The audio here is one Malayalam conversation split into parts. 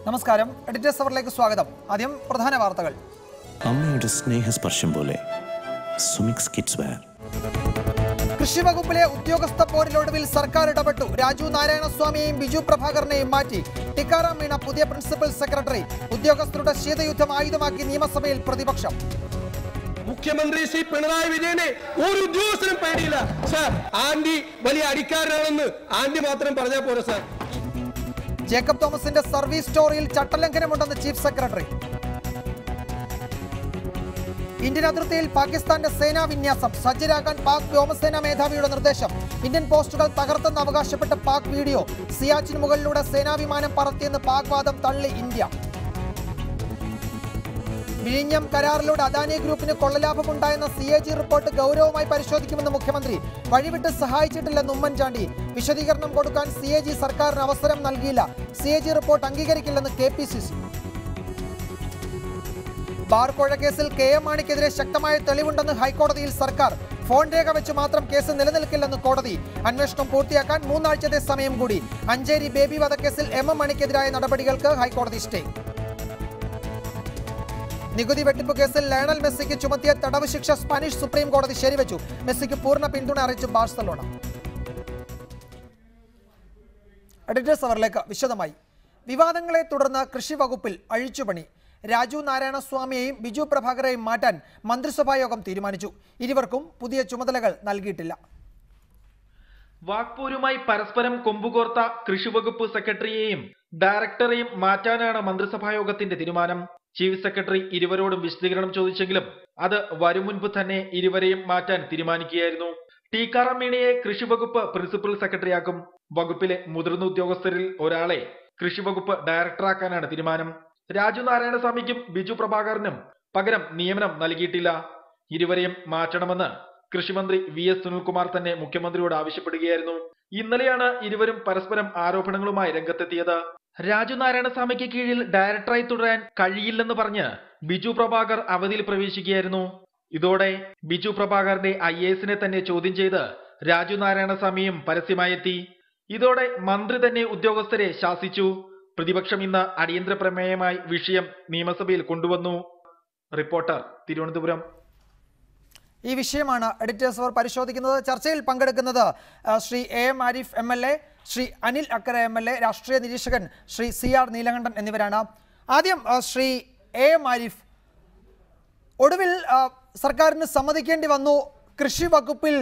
നമസ്കാരം, എഡിറ്റേഴ്സ് അവറിലേക്ക് സ്വാഗതം. ആദ്യം പ്രധാന വാർത്തകൾ. അമ്മയുടെ സ്നേഹസ്പർശം പോലെ സുമിക്സ് കിഡ്സ് വെയർ. കൃഷി വകുപ്പിലെ ഉദ്യോഗസ്ഥ പോരിലൊടുവിൽ സർക്കാർ ഇടപെട്ടു. രാജു നാരായണസ്വാമിയെയും ബിജു പ്രഭാകരനെയും മാറ്റി. ടിക്കാറാം മീണ പുതിയ പ്രിൻസിപ്പൽ സെക്രട്ടറി. ഉദ്യോഗസ്ഥരുടെ ശീതയുദ്ധം ആയുധമാക്കി നിയമസഭയിൽ പ്രതിപക്ഷം. മുഖ്യമന്ത്രി ശ്രീ പിണറായി വിജയനെ ഒരു ഉദ്യോഗസ്ഥനും പേടിയില്ല സാർ. ആന്റി വലിയ അടിക്കാരനാണെന്ന് ആന്റി മാത്രം പറഞ്ഞാൽ പോരാ സാർ. ജേക്കബ് തോമസിന്റെ സർവീസ് സ്റ്റോറിയിൽ ചട്ടലംഘനമുണ്ടെന്ന് ചീഫ് സെക്രട്ടറി. ഇന്ത്യൻ അതിർത്തിയിൽ പാകിസ്ഥാന്റെ സേനാ വിന്യാസം. സജ്ജരാകാൻ പാക് വ്യോമസേനാ മേധാവിയുടെ നിർദ്ദേശം. ഇന്ത്യൻ പോസ്റ്റുകൾ തകർത്തെന്ന് അവകാശപ്പെട്ട പാക് വീഡിയോ. സിയാച്ചിന് മുകളിലൂടെ സേനാ വിമാനം പറത്തിയെന്ന് പാക് വാദം തള്ളി ഇന്ത്യ. വിഴിഞ്ഞം കരാറിലൂടെ അദാനി ഗ്രൂപ്പിന് കൊള്ളലാഭമുണ്ടായെന്ന CAG റിപ്പോർട്ട് ഗൗരവമായി പരിശോധിക്കുമെന്ന് മുഖ്യമന്ത്രി. വഴിവിട്ട് സഹായിച്ചിട്ടില്ലെന്ന് ഉമ്മൻചാണ്ടി. വിശദീകരണം കൊടുക്കാൻ CAG സർക്കാരിന് അവസരം നൽകിയില്ല. CAG റിപ്പോർട്ട് അംഗീകരിക്കില്ലെന്ന് KPCC. ബാർക്കോഴ കേസിൽ KM മാണിക്കെതിരെ ശക്തമായ തെളിവുണ്ടെന്ന് ഹൈക്കോടതിയിൽ സർക്കാർ. ഫോൺ രേഖ വെച്ച് മാത്രം കേസ് നിലനിൽക്കില്ലെന്ന് കോടതി. അന്വേഷണം പൂർത്തിയാക്കാൻ 3 ആഴ്ചത്തെ സമയം കൂടി. അഞ്ചേരി ബേബി വധക്കേസിൽ MM മണിക്കെതിരായ നടപടികൾക്ക് ഹൈക്കോടതി സ്റ്റേ. നികുതി വെട്ടിപ്പ് കേസിൽ ലയണൽ മെസ്സിക്ക് ചുമത്തിയ തടവ് ശിക്ഷ സ്പാനിഷ് സുപ്രീം കോടതി ശരിവെച്ചു. മെസ്സിക്ക് പൂർണ്ണ പിന്തുണ അറിയിച്ചു ബാഴ്സലോണ. എഡിറ്റേഴ്സ് അവറിലേക്ക് വിശദമായി. വിവാദങ്ങളെ തുടർന്ന് കൃഷി വകുപ്പിൽ അഴിച്ചുപണി. രാജു നാരായണസ്വാമിയെയും ബിജു പ്രഭാകരെയും മാറ്റാൻ മന്ത്രിസഭാ യോഗം തീരുമാനിച്ചു. ഇരുവർക്കും പുതിയ ചുമതലകൾ നൽകിയിട്ടില്ല. വാക്പോരുമായി പരസ്പരം കൊമ്പുകോർത്ത കൃഷിവകുപ്പ് സെക്രട്ടറിയെയും ഡയറക്ടറെയും മാറ്റാനാണ് മന്ത്രിസഭായോഗത്തിന്റെ തീരുമാനം. ചീഫ് സെക്രട്ടറി ഇരുവരോടും വിശദീകരണം ചോദിച്ചെങ്കിലും അത് വരും മുൻപ് തന്നെ ഇരുവരെയും മാറ്റാൻ തീരുമാനിക്കുകയായിരുന്നു. ടിക്കാറാം മീണയെ കൃഷിവകുപ്പ് പ്രിൻസിപ്പൽ സെക്രട്ടറിയാക്കും. വകുപ്പിലെ മുതിർന്ന ഉദ്യോഗസ്ഥരിൽ ഒരാളെ കൃഷിവകുപ്പ് ഡയറക്ടറാക്കാനാണ് തീരുമാനം. രാജു നാരായണസ്വാമിക്കും ബിജു പ്രഭാകരനും പകരം നിയമനം നൽകിയിട്ടില്ല. ഇരുവരെയും മാറ്റണമെന്ന് കൃഷിമന്ത്രി VS സുനിൽകുമാർ തന്നെ മുഖ്യമന്ത്രിയോട് ആവശ്യപ്പെടുകയായിരുന്നു. ഇന്നലെയാണ് ഇരുവരും പരസ്പരം ആരോപണങ്ങളുമായി രംഗത്തെത്തിയത്. രാജു നാരായണസ്വാമിക്ക് കീഴിൽ ഡയറക്ടറായി തുടരാൻ കഴിയില്ലെന്ന് പറഞ്ഞ് ബിജു പ്രഭാകർ അവധിയിൽ പ്രവേശിക്കുകയായിരുന്നു. ഇതോടെ ബിജു പ്രഭാകറിന്റെ IASനെ തന്നെ ചോദ്യം ചെയ്ത് രാജു നാരായണസ്വാമിയും പരസ്യമായെത്തി. ഇതോടെ മന്ത്രി തന്നെ ഉദ്യോഗസ്ഥരെ ശാസിച്ചു. പ്രതിപക്ഷം ഇന്ന് അടിയന്തര പ്രമേയമായി വിഷയം നിയമസഭയിൽ കൊണ്ടുവന്നു. റിപ്പോർട്ടർ, തിരുവനന്തപുരം. ഈ വിഷയമാണ് എഡിറ്റേഴ്സ് അവർ പരിശോധിക്കുന്നത്. ചർച്ചയിൽ പങ്കെടുക്കുന്നത് Shri AM Arif MLA, Shri Anil Akkara MLA, രാഷ്ട്രീയ നിരീക്ഷകൻ ശ്രീ CR നീലകണ്ഠൻ എന്നിവരാണ്. ആദ്യം ശ്രീ AM ആരിഫ്, ഒടുവിൽ സർക്കാരിന് സമ്മതിക്കേണ്ടി വന്നു കൃഷി വകുപ്പിൽ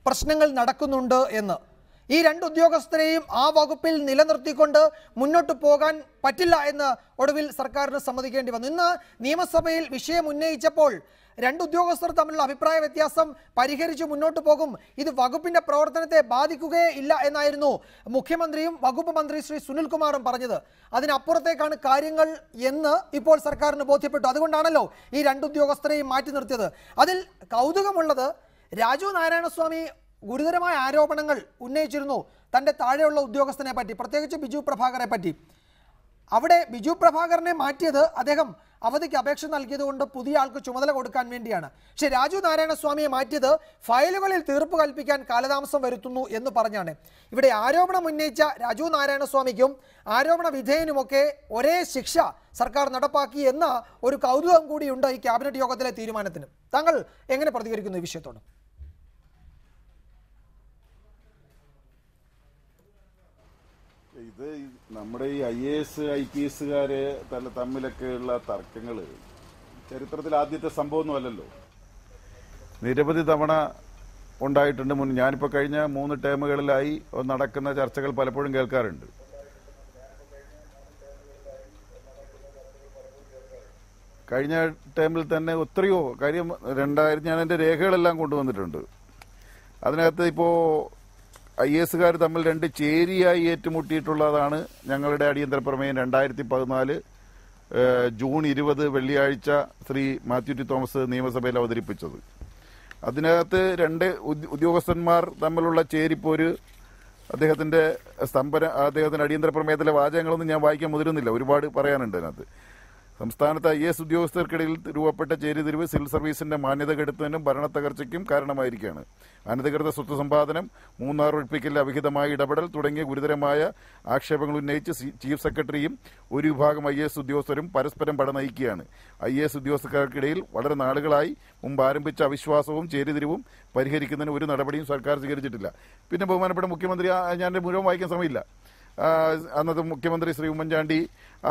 പ്രശ്നങ്ങൾ നടക്കുന്നുണ്ട് എന്ന്. ഈ 2 ഉദ്യോഗസ്ഥരെയും ആ വകുപ്പിൽ നിലനിർത്തിക്കൊണ്ട് മുന്നോട്ട് പോകാൻ പറ്റില്ല എന്ന് ഒടുവിൽ സർക്കാരിന് സമ്മതിക്കേണ്ടി വന്നു. ഇന്ന് നിയമസഭയിൽ വിഷയം ഉന്നയിച്ചപ്പോൾ 2 ഉദ്യോഗസ്ഥർ തമ്മിലുള്ള അഭിപ്രായ വ്യത്യാസം പരിഹരിച്ചു മുന്നോട്ട് പോകും, ഇത് വകുപ്പിന്റെ പ്രവർത്തനത്തെ ബാധിക്കുകയേ ഇല്ല എന്നായിരുന്നു മുഖ്യമന്ത്രിയും വകുപ്പ് മന്ത്രി ശ്രീ സുനിൽകുമാറും പറഞ്ഞത്. അതിനപ്പുറത്തേക്കാണ് കാര്യങ്ങൾ എന്ന് ഇപ്പോൾ സർക്കാരിന് ബോധ്യപ്പെട്ടു. അതുകൊണ്ടാണല്ലോ ഈ 2 ഉദ്യോഗസ്ഥരെയും മാറ്റി നിർത്തിയത്. അതിൽ കൗതുകമുള്ളത്, രാജു നാരായണസ്വാമി ഗുരുതരമായ ആരോപണങ്ങൾ ഉന്നയിച്ചിരുന്നു തൻ്റെ താഴെയുള്ള ഉദ്യോഗസ്ഥനെ പറ്റി, പ്രത്യേകിച്ച് ബിജു പ്രഭാകരെ പറ്റി. അവിടെ ബിജു പ്രഭാകരനെ മാറ്റിയത് അദ്ദേഹം അവധിക്ക് അപേക്ഷ നൽകിയതുകൊണ്ട് പുതിയ ആൾക്ക് ചുമതല കൊടുക്കാൻ വേണ്ടിയാണ്. പക്ഷെ രാജു നാരായണസ്വാമിയെ മാറ്റിയത് ഫയലുകളിൽ തീർപ്പ് കൽപ്പിക്കാൻ കാലതാമസം വരുത്തുന്നു എന്ന് പറഞ്ഞാണ്. ഇവിടെ ആരോപണം ഉന്നയിച്ച രാജു നാരായണസ്വാമിക്കും ആരോപണ വിധേയനുമൊക്കെ ഒരേ ശിക്ഷ സർക്കാർ നടപ്പാക്കി എന്ന ഒരു കൗതുകം കൂടിയുണ്ട് ഈ ക്യാബിനറ്റ് യോഗത്തിലെ തീരുമാനത്തിന്. താങ്കൾ എങ്ങനെ പ്രതികരിക്കുന്നു ഈ വിഷയത്തോട്? ഇത് നമ്മുടെ ഈ IAS IPSകാര് തമ്മിലൊക്കെയുള്ള തർക്കങ്ങൾ ചരിത്രത്തിൽ ആദ്യത്തെ സംഭവമൊന്നും അല്ലല്ലോ. നിരവധി തവണ ഉണ്ടായിട്ടുണ്ട്. ഞാനിപ്പോൾ കഴിഞ്ഞ 3 ടേമുകളിലായി നടക്കുന്ന ചർച്ചകൾ പലപ്പോഴും കേൾക്കാറുണ്ട്. കഴിഞ്ഞ ടേമിൽ തന്നെ എത്രയോ കാര്യം ഞാൻ എൻ്റെ രേഖകളെല്ലാം കൊണ്ടുവന്നിട്ടുണ്ട്. അതിനകത്ത് ഇപ്പോൾ IASകാർ തമ്മിൽ 2 ചേരിയായി ഏറ്റുമുട്ടിയിട്ടുള്ളതാണ് ഞങ്ങളുടെ അടിയന്തര പ്രമേയം 2014 ജൂൺ 20 വെള്ളിയാഴ്ച ശ്രീ മാത്യു ടി തോമസ് നിയമസഭയിൽ അവതരിപ്പിച്ചത്. അതിനകത്ത് 2 ഉദ്യോഗസ്ഥന്മാർ തമ്മിലുള്ള ചേരിപ്പോര്, അദ്ദേഹത്തിന്റെ അടിയന്തര പ്രമേയത്തിലെ വാചകങ്ങളൊന്നും ഞാൻ വായിക്കാൻ മുതിരുന്നില്ല, ഒരുപാട് പറയാനുണ്ട് അതിനകത്ത്. സംസ്ഥാനത്ത് IAS ഉദ്യോഗസ്ഥർക്കിടയിൽ രൂപപ്പെട്ട ചേരിതിരിവ് സിവിൽ സർവീസിന്റെ മാന്യത കെടുത്തുന്നതിനും ഭരണത്തകർച്ചയ്ക്കും കാരണമായിരിക്കുകയാണ്. അനധികൃത സ്വത്ത് സമ്പാദനം, മൂന്നാർ ഒഴിപ്പിക്കലിൽ അവിഹിതമായ ഇടപെടൽ തുടങ്ങിയ ഗുരുതരമായ ആക്ഷേപങ്ങൾ ഉന്നയിച്ച് ചീഫ് സെക്രട്ടറിയും ഒരു വിഭാഗം IAS ഉദ്യോഗസ്ഥരും പരസ്പരം പട നയിക്കുകയാണ്. IAS ഉദ്യോഗസ്ഥർക്കിടയിൽ വളരെ നാളുകളായി മുമ്പ് ആരംഭിച്ച അവിശ്വാസവും ചേരിതിരിവും പരിഹരിക്കുന്നതിന് ഒരു നടപടിയും സർക്കാർ സ്വീകരിച്ചിട്ടില്ല. പിന്നെ ബഹുമാനപ്പെട്ട മുഖ്യമന്ത്രി, ഞാൻ മുഴുവൻ വായിക്കാൻ സമയമില്ല, അന്നത്തെ മുഖ്യമന്ത്രി ശ്രീ ഉമ്മൻചാണ്ടി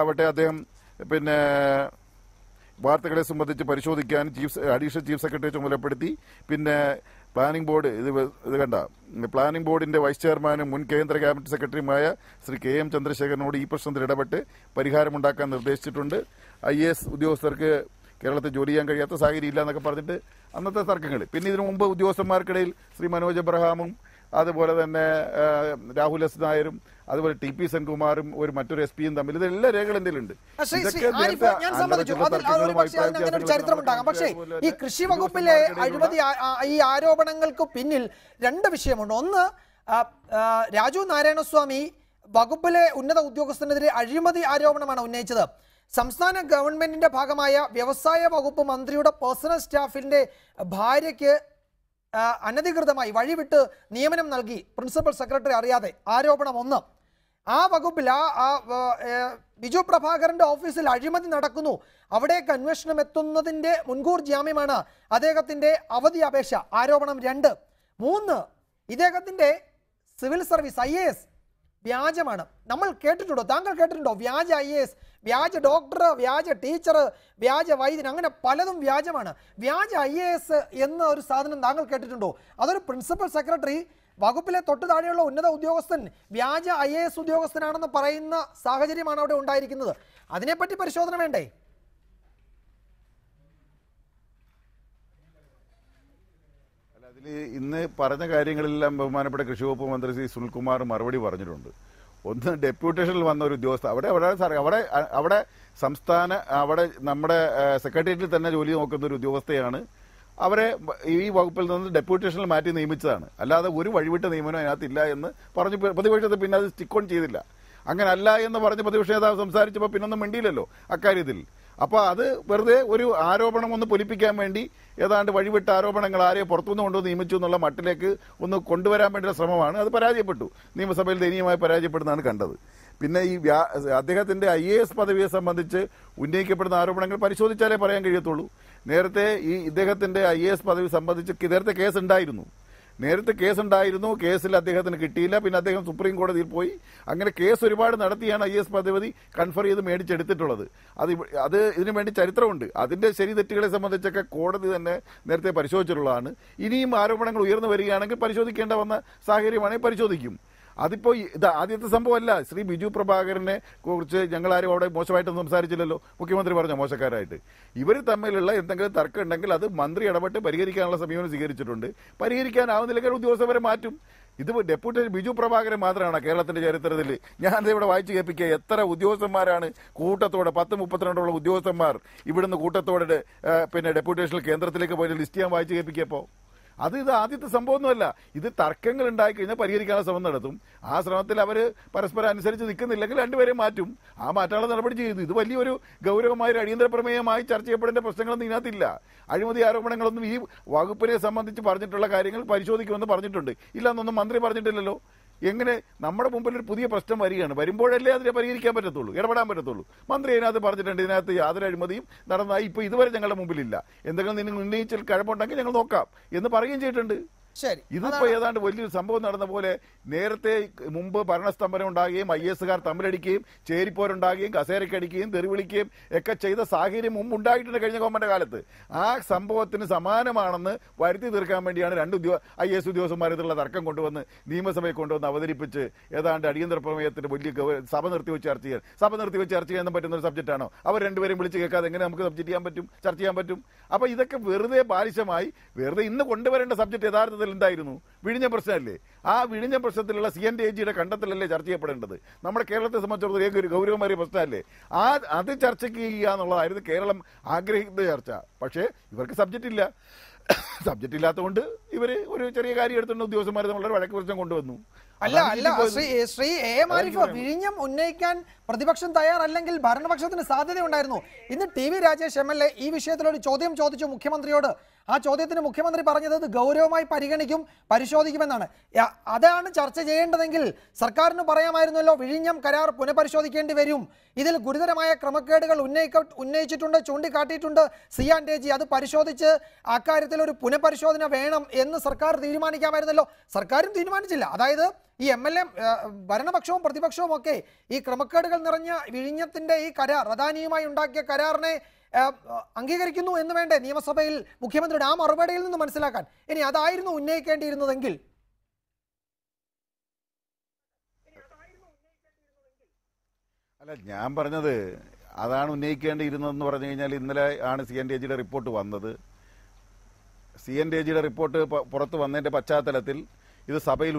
ആവട്ടെ, അദ്ദേഹം പിന്നെ വാർത്തകളെ സംബന്ധിച്ച് പരിശോധിക്കാൻ അഡീഷണൽ ചീഫ് സെക്രട്ടറിയെ ചുമതലപ്പെടുത്തി. പിന്നെ പ്ലാനിംഗ് ബോർഡ് ഇത് കണ്ട പ്ലാനിംഗ് ബോർഡിന്റെ വൈസ് ചെയർമാനും മുൻ കേന്ദ്ര ക്യാബിനറ്റ് സെക്രട്ടറിയുമായ ശ്രീ KM ചന്ദ്രശേഖരനോട് ഈ പ്രശ്നത്തിൽ ഇടപെട്ട് പരിഹാരമുണ്ടാക്കാൻ നിർദ്ദേശിച്ചിട്ടുണ്ട്. IAS ഉദ്യോഗസ്ഥർക്ക് കേരളത്തിൽ ജോലി ചെയ്യാൻ കഴിയാത്ത സാഹചര്യം ഇല്ല എന്നൊക്കെ പറഞ്ഞിട്ട് അന്നത്തെ തർക്കങ്ങൾ. പിന്നെ ഇതിനു മുമ്പ് ഉദ്യോഗസ്ഥന്മാർക്കിടയിൽ ശ്രീ മനോജ് എബ്രഹാമും അതുപോലെ തന്നെ രാഹുൽ എസ് നായരും അതുപോലെ TP സെൻകുമാറും മറ്റൊരു SP-യും തമ്മിൽ ഇതെല്ലാം രേഖകൾ എന്തെങ്കിലുണ്ട്. ചരിത്രമുണ്ടാകാം. പക്ഷേ ഈ കൃഷി വകുപ്പിലെ അഴിമതി ഈ ആരോപണങ്ങൾക്ക് പിന്നിൽ രണ്ട് വിഷയമുണ്ട്. ഒന്ന്, രാജു നാരായണസ്വാമി വകുപ്പിലെ ഉന്നത ഉദ്യോഗസ്ഥനെതിരെ അഴിമതി ആരോപണമാണ് ഉന്നയിച്ചത്. സംസ്ഥാന ഗവൺമെന്റിന്റെ ഭാഗമായ വ്യവസായ വകുപ്പ് മന്ത്രിയുടെ പേഴ്സണൽ സ്റ്റാഫിന്റെ ഭാര്യയ്ക്ക് അനധികൃതമായി വഴിവിട്ട് നിയമനം നൽകി പ്രിൻസിപ്പൽ സെക്രട്ടറി അറിയാതെ. ആരോപണം ഒന്ന്. ആ വകുപ്പിൽ ബിജു പ്രഭാകരന്റെ ഓഫീസിൽ അഴിമതി നടക്കുന്നു, അവിടേക്ക് അന്വേഷണം എത്തുന്നതിന്റെ മുൻകൂർ ജാമ്യമാണ് അദ്ദേഹത്തിന്റെ അവധി അപേക്ഷ. ആരോപണം 2. 3, ഇദ്ദേഹത്തിന്റെ സിവിൽ സർവീസ് IAS വ്യാജമാണ്. നമ്മൾ കേട്ടിട്ടുണ്ടോ, താങ്കൾ കേട്ടിട്ടുണ്ടോ? വ്യാജ IAS, വ്യാജ ഡോക്ടർ, വ്യാജ ടീച്ചർ, വ്യാജ വൈദ്യൻ, അങ്ങനെ പലതും വ്യാജമാണ്. വ്യാജ IAS എന്ന ഒരു സാധനം താങ്കൾ കേട്ടിട്ടുണ്ടോ? അതൊരു പ്രിൻസിപ്പൽ സെക്രട്ടറി, വകുപ്പിലെ തൊട്ടു താഴെയുള്ള ഉന്നത ഉദ്യോഗസ്ഥൻ വ്യാജ IAS ഉദ്യോഗസ്ഥനാണെന്ന് പറയുന്ന സാഹചര്യമാണ് അവിടെ ഉണ്ടായിരിക്കുന്നത്. അതിനെപ്പറ്റി പരിശോധന വേണ്ടേ? അതിൽ ഇന്ന് പറഞ്ഞ കാര്യങ്ങളെല്ലാം ബഹുമാനപ്പെട്ട കൃഷി വകുപ്പ് മന്ത്രി ശ്രീ സുനിൽകുമാർ മറുപടി പറഞ്ഞിട്ടുണ്ട്. ഒന്ന്, ഡെപ്യൂട്ടേഷനിൽ വന്ന ഒരു ഉദ്യോഗസ്ഥ അവിടെ സംസ്ഥാന നമ്മുടെ സെക്രട്ടേറിയറ്റിൽ തന്നെ ജോലി നോക്കുന്ന ഒരു ഉദ്യോഗസ്ഥയാണ്. അവരെ ഈ വകുപ്പിൽ നിന്ന് ഡെപ്യൂട്ടേഷനിൽ മാറ്റി നിയമിച്ചതാണ്. അല്ലാതെ ഒരു വഴിവിട്ട നിയമനം അതിനകത്തില്ല എന്ന് പറഞ്ഞ് പ്രതിപക്ഷത്തെ പിന്നെ അത് സ്റ്റിക്ക് ഓൺ ചെയ്തില്ല. അങ്ങനെ അല്ല എന്ന് പറഞ്ഞ് പ്രതിപക്ഷ നേതാവ് സംസാരിച്ചപ്പോൾ പിന്നൊന്നും മിണ്ടിയില്ലല്ലോ അക്കാര്യത്തിൽ. അപ്പോൾ അത് വെറുതെ ഒരു ആരോപണം ഒന്ന് പൊലിപ്പിക്കാൻ വേണ്ടി ഏതാണ്ട് വഴിവിട്ട ആരോപണങ്ങൾ ആരെയോ പുറത്തുനിന്ന് കൊണ്ടുവന്ന് നിയമിച്ചു എന്നുള്ള മട്ടിലേക്ക് ഒന്ന് കൊണ്ടുവരാൻ വേണ്ടിയുള്ള ശ്രമമാണ്. അത് പരാജയപ്പെട്ടു. നിയമസഭയിൽ ദയനീയമായി പരാജയപ്പെടുന്നതാണ് കണ്ടത്. പിന്നെ ഈ അദ്ദേഹത്തിന്റെ IAS പദവിയെ സംബന്ധിച്ച് ഉന്നയിക്കപ്പെടുന്ന ആരോപണങ്ങൾ പരിശോധിച്ചാലേ പറയാൻ കഴിയത്തുള്ളൂ. നേരത്തെ ഇദ്ദേഹത്തിന്റെ IAS പദവി സംബന്ധിച്ച് നേരത്തെ കേസുണ്ടായിരുന്നു. കേസിൽ അദ്ദേഹത്തിന് കിട്ടിയില്ല. പിന്നെ അദ്ദേഹം സുപ്രീം കോടതിയിൽ പോയി. അങ്ങനെ കേസ് ഒരുപാട് നടത്തിയാണ് IAS പദവി കൺഫർ ചെയ്ത് മേടിച്ചെടുത്തിട്ടുള്ളത്. അത് ഇതിനു വേണ്ടി ചരിത്രമുണ്ട്. അതിന്റെ ശരി തെറ്റുകളെ സംബന്ധിച്ചൊക്കെ കോടതി തന്നെ നേരത്തെ പരിശോധിച്ചിട്ടുള്ളതാണ്. ഇനിയും ആരോപണങ്ങൾ ഉയർന്നു വരികയാണെങ്കിൽ പരിശോധിക്കേണ്ട വന്ന സാഹചര്യമാണെങ്കിൽ പരിശോധിക്കും. അതിപ്പോൾ ഇത് ആദ്യത്തെ സംഭവമല്ല. ശ്രീ ബിജു പ്രഭാകരനെ കുറിച്ച് ഞങ്ങളാരും അവിടെ മോശമായിട്ടൊന്നും സംസാരിച്ചില്ലല്ലോ. മുഖ്യമന്ത്രി പറഞ്ഞ മോശക്കാരായിട്ട്. ഇവർ തമ്മിലുള്ള എന്തെങ്കിലും തർക്കം ഉണ്ടെങ്കിൽ അത് മന്ത്രി ഇടപെട്ട് പരിഹരിക്കാനുള്ള സമീപനം സ്വീകരിച്ചിട്ടുണ്ട്. പരിഹരിക്കാനാവുന്നില്ലെങ്കിൽ ഉദ്യോഗസ്ഥരെ മാറ്റും. ഇത് ഡെപ്യൂട്ടി ബിജു പ്രഭാകരൻ മാത്രമാണ് കേരളത്തിന്റെ ചരിത്രത്തിൽ. ഞാനിവിടെ വായിച്ചു കേൾപ്പിക്കുക, എത്ര ഉദ്യോഗസ്ഥന്മാരാണ് കൂട്ടത്തോടെ 10-32 ഉദ്യോഗസ്ഥന്മാർ ഇവിടുന്ന് കൂട്ടത്തോടെ പിന്നെ ഡെപ്യൂട്ടേഷനിൽ കേന്ദ്രത്തിലേക്ക് പോയി ലിസ്റ്റ് ചെയ്യാൻ വായിച്ചു കേൾപ്പിക്കപ്പോൾ ഇത് ആദ്യത്തെ സംഭവമൊന്നുമല്ല. ഇത് തർക്കങ്ങൾ ഉണ്ടായിക്കഴിഞ്ഞാൽ പരിഹരിക്കാനുള്ള ശ്രമം നടത്തും. ആ ശ്രമത്തിൽ അവർ പരസ്പരം അനുസരിച്ച് നിൽക്കുന്നില്ലെങ്കിൽ രണ്ടുപേരെ മാറ്റും. ആ മാറ്റാനുള്ള നടപടി ചെയ്തു. ഇത് വലിയൊരു ഗൗരവമായ ഒരു അടിയന്തര പ്രമേയമായി ചർച്ച ചെയ്യപ്പെടേണ്ട പ്രശ്നങ്ങളൊന്നും ഇതിനകത്തില്ല. അഴിമതി ആരോപണങ്ങളൊന്നും ഈ വകുപ്പിനെ സംബന്ധിച്ച് പറഞ്ഞിട്ടുള്ള കാര്യങ്ങൾ പരിശോധിക്കുമെന്ന് പറഞ്ഞിട്ടുണ്ട്. ഇല്ലെന്നൊന്നും മന്ത്രി പറഞ്ഞിട്ടില്ലല്ലോ. എങ്ങനെ നമ്മുടെ മുമ്പിൽ ഒരു പുതിയ പ്രശ്നം വരികയാണ്, വരുമ്പോഴല്ലേ അതിനെ പരിഹരിക്കാൻ പറ്റത്തുള്ളൂ, ഇടപെടാൻ പറ്റത്തുള്ളൂ. മന്ത്രി അതിനകത്ത് പറഞ്ഞിട്ടുണ്ട് ഇതിനകത്ത് യാതൊരു അഴിമതിയും നടന്നതായി ഇപ്പോൾ ഇതുവരെ ഞങ്ങളുടെ മുമ്പിലില്ല, എന്തെങ്കിലും നിങ്ങൾ ഉന്നയിച്ചാൽ കഴമ്പുണ്ടെങ്കിൽ ഞങ്ങൾ നോക്കാം എന്ന് പറയുകയും ചെയ്തിട്ടുണ്ട്. ഇതിപ്പോ ഏതാണ്ട് വലിയൊരു സംഭവം നടന്ന പോലെ നേരത്തെ മുമ്പ് ഭരണസ്തംഭനം ഉണ്ടാകുകയും IAS-കാർ തമ്മിലടിക്കുകയും ചേരിപ്പോരുണ്ടാകുകയും കസേരക്കടിക്കുകയും തെറിവിളിക്കുകയും ഒക്കെ ചെയ്ത സാഹചര്യം മുമ്പ് ഉണ്ടായിട്ടുണ്ട് കഴിഞ്ഞ ഗവൺമെന്റ് കാലത്ത്. ആ സംഭവത്തിന് സമാനമാണെന്ന് വരുത്തി തീർക്കാൻ വേണ്ടിയാണ് IAS ഉദ്യോഗസ്ഥന്മാരുള്ള തർക്കം കൊണ്ടുവന്ന് നിയമസഭയിൽ കൊണ്ടുവന്ന് അവതരിപ്പിച്ച് ഏതാണ്ട് അടിയന്തര പ്രമേയത്തിന്റെ വലിയ സഭ നിർത്തിവെച്ച് ചർച്ച ചെയ്യാൻ പറ്റുന്ന ഒരു സബ്ജക്റ്റാണോ? അവർ രണ്ടുപേരും വിളിച്ച് കേൾക്കാതെ എങ്ങനെ നമുക്ക് ചർച്ച ചെയ്യാൻ പറ്റും? അപ്പൊ ഇതൊക്കെ വെറുതെ ബാലിശമായി വെറുതെ ഇന്ന് കൊണ്ടുവരേണ്ട സബ്ജക്ട് യഥാർത്ഥത്തിൽ എന്തായിരുന്നു? വിഴിഞ്ഞ പ്രശ്നമല്ലേ? ആ വിഴിഞ്ഞ പ്രശ്നത്തിലുള്ള CNTAG-യുടെ കണ്ടെത്തലല്ലേ ചർച്ച ചെയ്യപ്പെടേണ്ടത്? നമ്മുടെ കേരളത്തെ സംബന്ധിച്ചിടത്തോളം ഒരു ഗൗരവമേറിയ പ്രശ്നമല്ലേ? അത് ചർച്ചയ്ക്ക് ചെയ്യുക എന്നുള്ളതായിരുന്നു കേരളം ആഗ്രഹിക്കുന്ന ചർച്ച. പക്ഷേ ഇവർക്ക് സബ്ജക്റ്റ് ഇല്ലാത്തതുകൊണ്ട് ഇവർ ഒരു ചെറിയ കാര്യം എടുത്തുകൊണ്ട് ഉദ്യോഗസ്ഥന്മാർ തമ്മിലുള്ള വഴക്ക് പ്രശ്നം കൊണ്ടുവന്നു. അല്ല ശ്രീ എ എം ആരിഫ്, വിഴിഞ്ഞം ഉന്നയിക്കാൻ പ്രതിപക്ഷം തയ്യാറല്ലെങ്കിൽ ഭരണപക്ഷത്തിന് സാധ്യത ഉണ്ടായിരുന്നു. ഇന്ന് TV രാജേഷ് MLA ഈ വിഷയത്തിൽ ഒരു ചോദ്യം ചോദിച്ചു മുഖ്യമന്ത്രിയോട്. ആ ചോദ്യത്തിന് മുഖ്യമന്ത്രി പറഞ്ഞത് ഇത് ഗൗരവമായി പരിഗണിക്കും, പരിശോധിക്കുമെന്നാണ്. അതാണ് ചർച്ച ചെയ്യേണ്ടതെങ്കിൽ സർക്കാരിന് പറയാമായിരുന്നല്ലോ വിഴിഞ്ഞം കരാർ പുനഃപരിശോധിക്കേണ്ടി വരും, ഇതിൽ ഗുരുതരമായ ക്രമക്കേടുകൾ ഉന്നയിച്ചിട്ടുണ്ട്, ചൂണ്ടിക്കാട്ടിയിട്ടുണ്ട് CNTG, അത് പരിശോധിച്ച് അക്കാര്യത്തിൽ ഒരു പുനഃപരിശോധന വേണം എന്ന് സർക്കാർ തീരുമാനിക്കാമായിരുന്നല്ലോ. സർക്കാരും തീരുമാനിച്ചില്ല. അതായത് ഈ MLA ഭരണപക്ഷവും പ്രതിപക്ഷവും ഒക്കെ ഈ ക്രമക്കേടുകൾ നിറഞ്ഞ വിഴിഞ്ഞത്തിന്റെ ഈ കരാർ, അദാനിയുമായി ഉണ്ടാക്കിയ കരാറിനെ അംഗീകരിക്കുന്നു എന്ന് വേണ്ടേ നിയമസഭയിൽ മുഖ്യമന്ത്രിയുടെ ആ മറുപടിയിൽ നിന്ന് മനസ്സിലാക്കാൻ? ഇനി അതായിരുന്നു ഉന്നയിക്കേണ്ടിയിരുന്നതെങ്കിൽ അല്ല, ഞാൻ പറഞ്ഞത് അതാണ് ഉന്നയിക്കേണ്ടിയിരുന്നതെന്ന് പറഞ്ഞു കഴിഞ്ഞാൽ ഇന്നലെ ആണ് CNTG റിപ്പോർട്ട് വന്നത്. CNTG റിപ്പോർട്ട് പുറത്ത് വന്നതിൻ്റെ പശ്ചാത്തലത്തിൽ ഇത് സഭയിൽ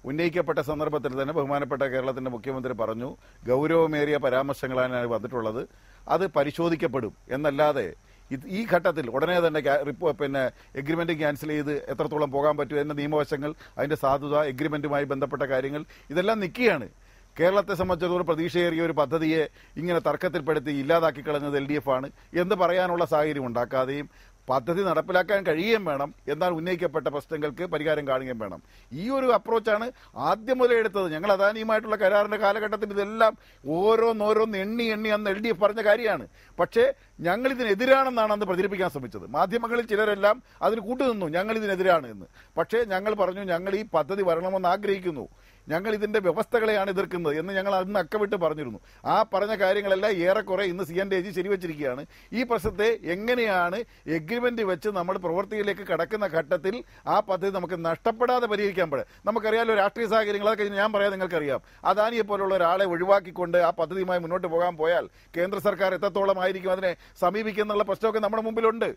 ഉന്നയിക്കപ്പെട്ട സന്ദർഭത്തിൽ തന്നെ ബഹുമാനപ്പെട്ട കേരളത്തിൻ്റെ മുഖ്യമന്ത്രി പറഞ്ഞു ഗൗരവമേറിയ പരാമർശങ്ങളാണ് വന്നിട്ടുള്ളത്, അത് പരിശോധിക്കപ്പെടും എന്നല്ലാതെ ഈ ഘട്ടത്തിൽ ഉടനെ തന്നെ എഗ്രിമെന്റ് ക്യാൻസൽ ചെയ്ത് എത്രത്തോളം പോകാൻ പറ്റും എന്ന നിയമവശങ്ങൾ, അതിൻ്റെ സാധുത, എഗ്രിമെന്റുമായി ബന്ധപ്പെട്ട കാര്യങ്ങൾ ഇതെല്ലാം നിൽക്കുകയാണ്. കേരളത്തെ സംബന്ധിച്ചിടത്തോളം പ്രതീക്ഷയേറിയ ഒരു പദ്ധതിയെ ഇങ്ങനെ തർക്കത്തിൽപ്പെടുത്തി ഇല്ലാതാക്കി കളഞ്ഞത് LDF ആണ് എന്ന് പറയാനുള്ള സാഹചര്യം ഉണ്ടാക്കാതെയും പദ്ധതി നടപ്പിലാക്കാൻ കഴിയുകയും വേണം, എന്നാൽ ഉന്നയിക്കപ്പെട്ട പ്രശ്നങ്ങൾക്ക് പരിഹാരം കാണുകയും വേണം. ഈ ഒരു അപ്രോച്ചാണ് ആദ്യം മുതലേ എടുത്തത്. ഞങ്ങൾ അദാനിയുമായിട്ടുള്ള കരാറിന്റെ കാലഘട്ടത്തിൽ ഇതെല്ലാം ഓരോന്നോരോന്ന് എണ്ണി അന്ന് LDF പറഞ്ഞ കാര്യമാണ്. പക്ഷേ ഞങ്ങൾ ഇതിനെതിരാണെന്നാണ് അന്ന് പ്രചരിപ്പിക്കാൻ ശ്രമിച്ചത്. മാധ്യമങ്ങളിൽ ചിലരെല്ലാം അതിന് കൂട്ടുനിന്നു, ഞങ്ങൾ ഇതിനെതിരാണ് എന്ന്. പക്ഷേ ഞങ്ങൾ പറഞ്ഞു ഞങ്ങൾ ഈ പദ്ധതി വരണമെന്ന് ആഗ്രഹിക്കുന്നു, ഞങ്ങൾ ഇതിന്റെ വ്യവസ്ഥകളെയാണ് എതിർക്കുന്നത് എന്ന് ഞങ്ങൾ അന്ന് അക്കവിട്ട് പറഞ്ഞിരുന്നു. ആ പറഞ്ഞ കാര്യങ്ങളെല്ലാം ഏറെക്കുറെ ഇന്ന് CNTG ശരിവച്ചിരിക്കുകയാണ്. ഈ പ്രശ്നത്തെ എങ്ങനെയാണ് എഗ്രിമെന്റ് വെച്ച് നമ്മൾ പ്രവൃത്തിയിലേക്ക് കടക്കുന്ന ഘട്ടത്തിൽ ആ പദ്ധതി നമുക്ക് നഷ്ടപ്പെടാതെ പരിഹരിക്കാൻ പറ്റും. നമുക്കറിയാലോ രാഷ്ട്രീയ സാഹചര്യങ്ങൾ, അതൊക്കെ ഞാൻ പറയാം, നിങ്ങൾക്കറിയാം. അദാനിയെ പോലുള്ള ഒരാളെ ഒഴിവാക്കിക്കൊണ്ട് ആ പദ്ധതിയുമായി മുന്നോട്ട് പോകാൻ പോയാൽ കേന്ദ്ര സർക്കാർ എത്രത്തോളം ആയിരിക്കും അതിനെ സമീപിക്കുന്നുള്ള പ്രശ്നമൊക്കെ നമ്മുടെ മുമ്പിലുണ്ട്.